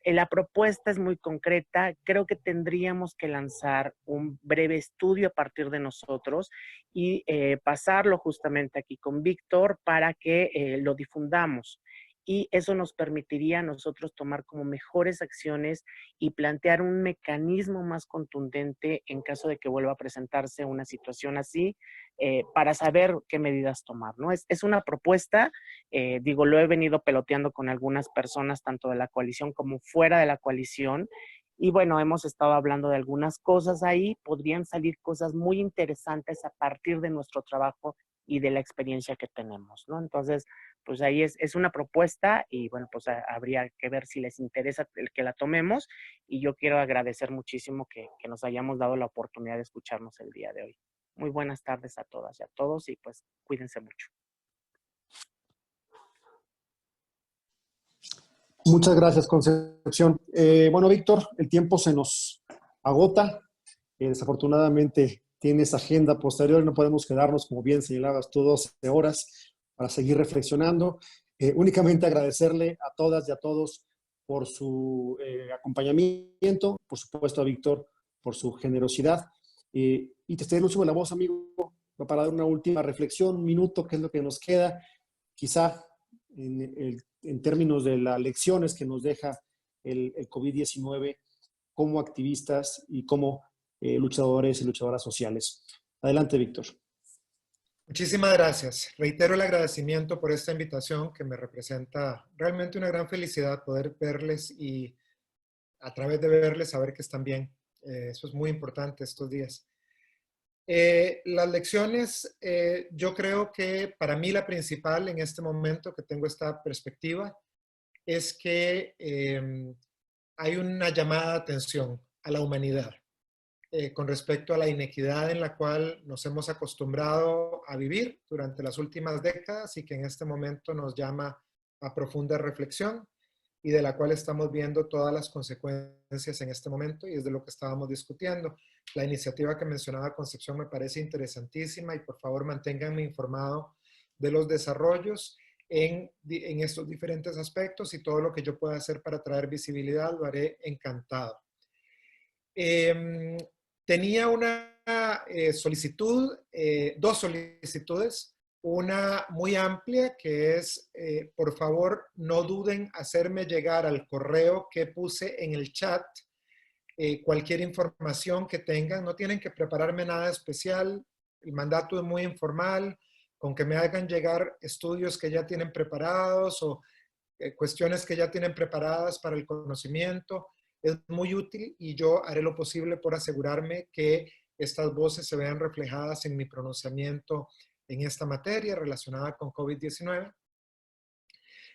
La propuesta es muy concreta. Creo que tendríamos que lanzar un breve estudio a partir de nosotros y pasarlo justamente aquí con Víctor para que lo difundamos. Y eso nos permitiría a nosotros tomar como mejores acciones y plantear un mecanismo más contundente en caso de que vuelva a presentarse una situación así, para saber qué medidas tomar, ¿no? Es una propuesta, digo, lo he venido peloteando con algunas personas, tanto de la coalición como fuera de la coalición, y bueno, hemos estado hablando de algunas cosas ahí, podrían salir cosas muy interesantes a partir de nuestro trabajo y de la experiencia que tenemos, ¿no? Entonces, pues ahí es una propuesta y bueno, pues habría que ver si les interesa el que la tomemos y yo quiero agradecer muchísimo que nos hayamos dado la oportunidad de escucharnos el día de hoy. Muy buenas tardes a todas y a todos y pues cuídense mucho.
Muchas gracias, Concepción. Bueno, Víctor, el tiempo se nos agota. Desafortunadamente tienes agenda posterior y no podemos quedarnos, como bien señalabas tú, 12 horas para seguir reflexionando. Únicamente agradecerle a todas y a todos por su acompañamiento, por supuesto a Víctor por su generosidad. Y te estoy dando la voz, amigo, para dar una última reflexión, un minuto, que es lo que nos queda, quizá en términos de las lecciones que nos deja el COVID-19 como activistas y como luchadores y luchadoras sociales. Adelante, Víctor.
Muchísimas gracias. Reitero el agradecimiento por esta invitación que me representa realmente una gran felicidad poder verles y a través de verles saber que están bien. Eso es muy importante estos días. Las lecciones, yo creo que para mí la principal en este momento que tengo esta perspectiva es que hay una llamada de atención a la humanidad con respecto a la inequidad en la cual nos hemos acostumbrado a vivir durante las últimas décadas y que en este momento nos llama a profunda reflexión y de la cual estamos viendo todas las consecuencias en este momento y es de lo que estábamos discutiendo. La iniciativa que mencionaba Concepción me parece interesantísima y por favor manténganme informado de los desarrollos en estos diferentes aspectos y todo lo que yo pueda hacer para traer visibilidad lo haré encantado. Tenía una solicitud, dos solicitudes, una muy amplia que es, por favor, no duden hacerme llegar al correo que puse en el chat cualquier información que tengan. No tienen que prepararme nada especial, el mandato es muy informal, con que me hagan llegar estudios que ya tienen preparados o cuestiones que ya tienen preparadas para el conocimiento. Es muy útil y yo haré lo posible por asegurarme que estas voces se vean reflejadas en mi pronunciamiento en esta materia relacionada con COVID-19.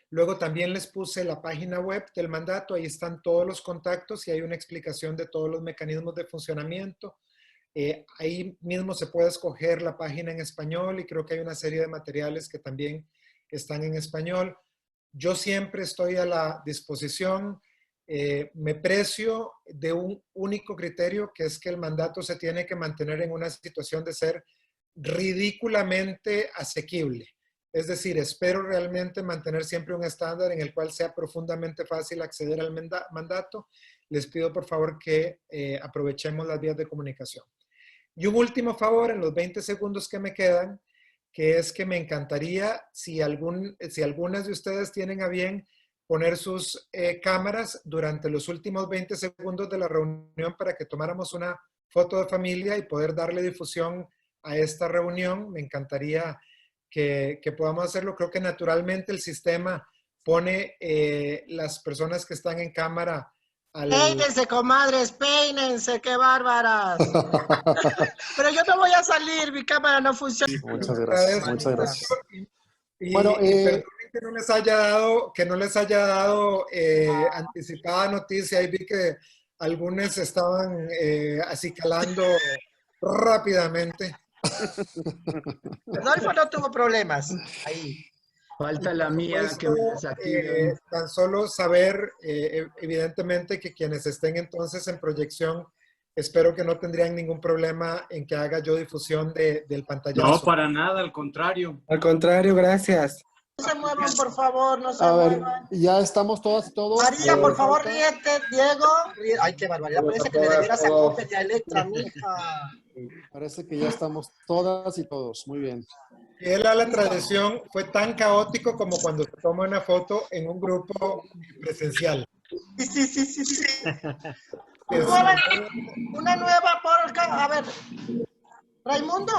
Luego también les puse la página web del mandato, ahí están todos los contactos y hay una explicación de todos los mecanismos de funcionamiento. Ahí mismo se puede escoger la página en español y creo que hay una serie de materiales que también están en español. Yo siempre estoy a la disposición. Me precio de un único criterio, que es que el mandato se tiene que mantener en una situación de ser ridículamente asequible. Es decir, espero realmente mantener siempre un estándar en el cual sea profundamente fácil acceder al mandato. Les pido por favor que aprovechemos las vías de comunicación. Y un último favor en los 20 segundos que me quedan, que es que me encantaría si algunas de ustedes tienen a bien poner sus cámaras durante los últimos 20 segundos de la reunión para que tomáramos una foto de familia y poder darle difusión a esta reunión. Me encantaría que podamos hacerlo. Creo que naturalmente el sistema pone las personas que están en cámara al...
Peínense, comadres, peínense, qué bárbaras. Pero yo no voy a salir, mi cámara no funciona.
Muchas gracias, muchas gracias.
Bueno, perdonen que no les haya dado anticipada noticia. Ahí vi que algunos estaban acicalando rápidamente.
Rodolfo no tuvo problemas. Ahí.
Falta la mía que me desactive.
Tan solo saber, evidentemente, que quienes estén entonces en proyección, espero que no tendrían ningún problema en que haga yo difusión del pantallazo.
No, para nada, al contrario.
Al contrario, gracias.
No se muevan, por favor, no se
A ver,
muevan.
ya estamos todas y todos.
María, por favor, ríete. Diego. Ay, qué barbaridad. Parece que le debieras a Cope a Electra, mija.
Parece que ya estamos todas y todos. Muy bien.
Fiel a la tradición, fue tan caótico como cuando se toma una foto en un grupo presencial.
Sí. Una nueva por acá. A ver, Raimundo,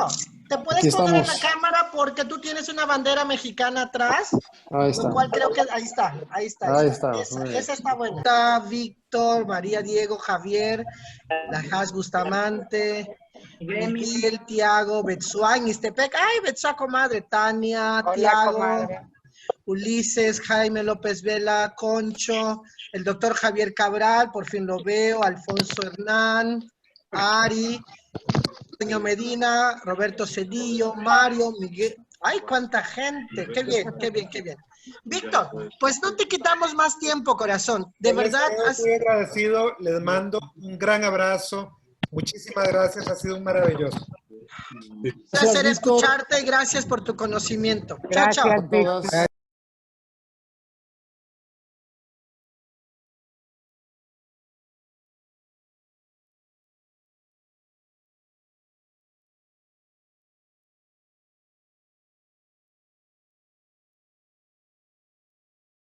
¿te puedes poner en la cámara porque tú tienes una bandera mexicana atrás?
Ahí está.
Lo cual creo que ahí está. Esa está buena. Está Víctor, María, Diego, Javier, Lajas Bustamante, Miguel, Tiago, Betsuán, Istepec. Ay, Betsua, comadre. Tania, hola, Tiago, comadre. Ulises, Jaime López Vela, Concho, el doctor Javier Cabral, por fin lo veo, Alfonso Hernán, Ari, Señor Medina, Roberto Cedillo, Mario, Miguel. ¡Ay, cuánta gente! ¡Qué bien, qué bien, qué bien! Víctor, pues no te quitamos más tiempo, corazón. De verdad.
Estoy agradecido, les mando un gran abrazo. Muchísimas gracias, ha sido un maravilloso.
Un placer escucharte y gracias por tu conocimiento.
Gracias,
chao, chao.
Todas.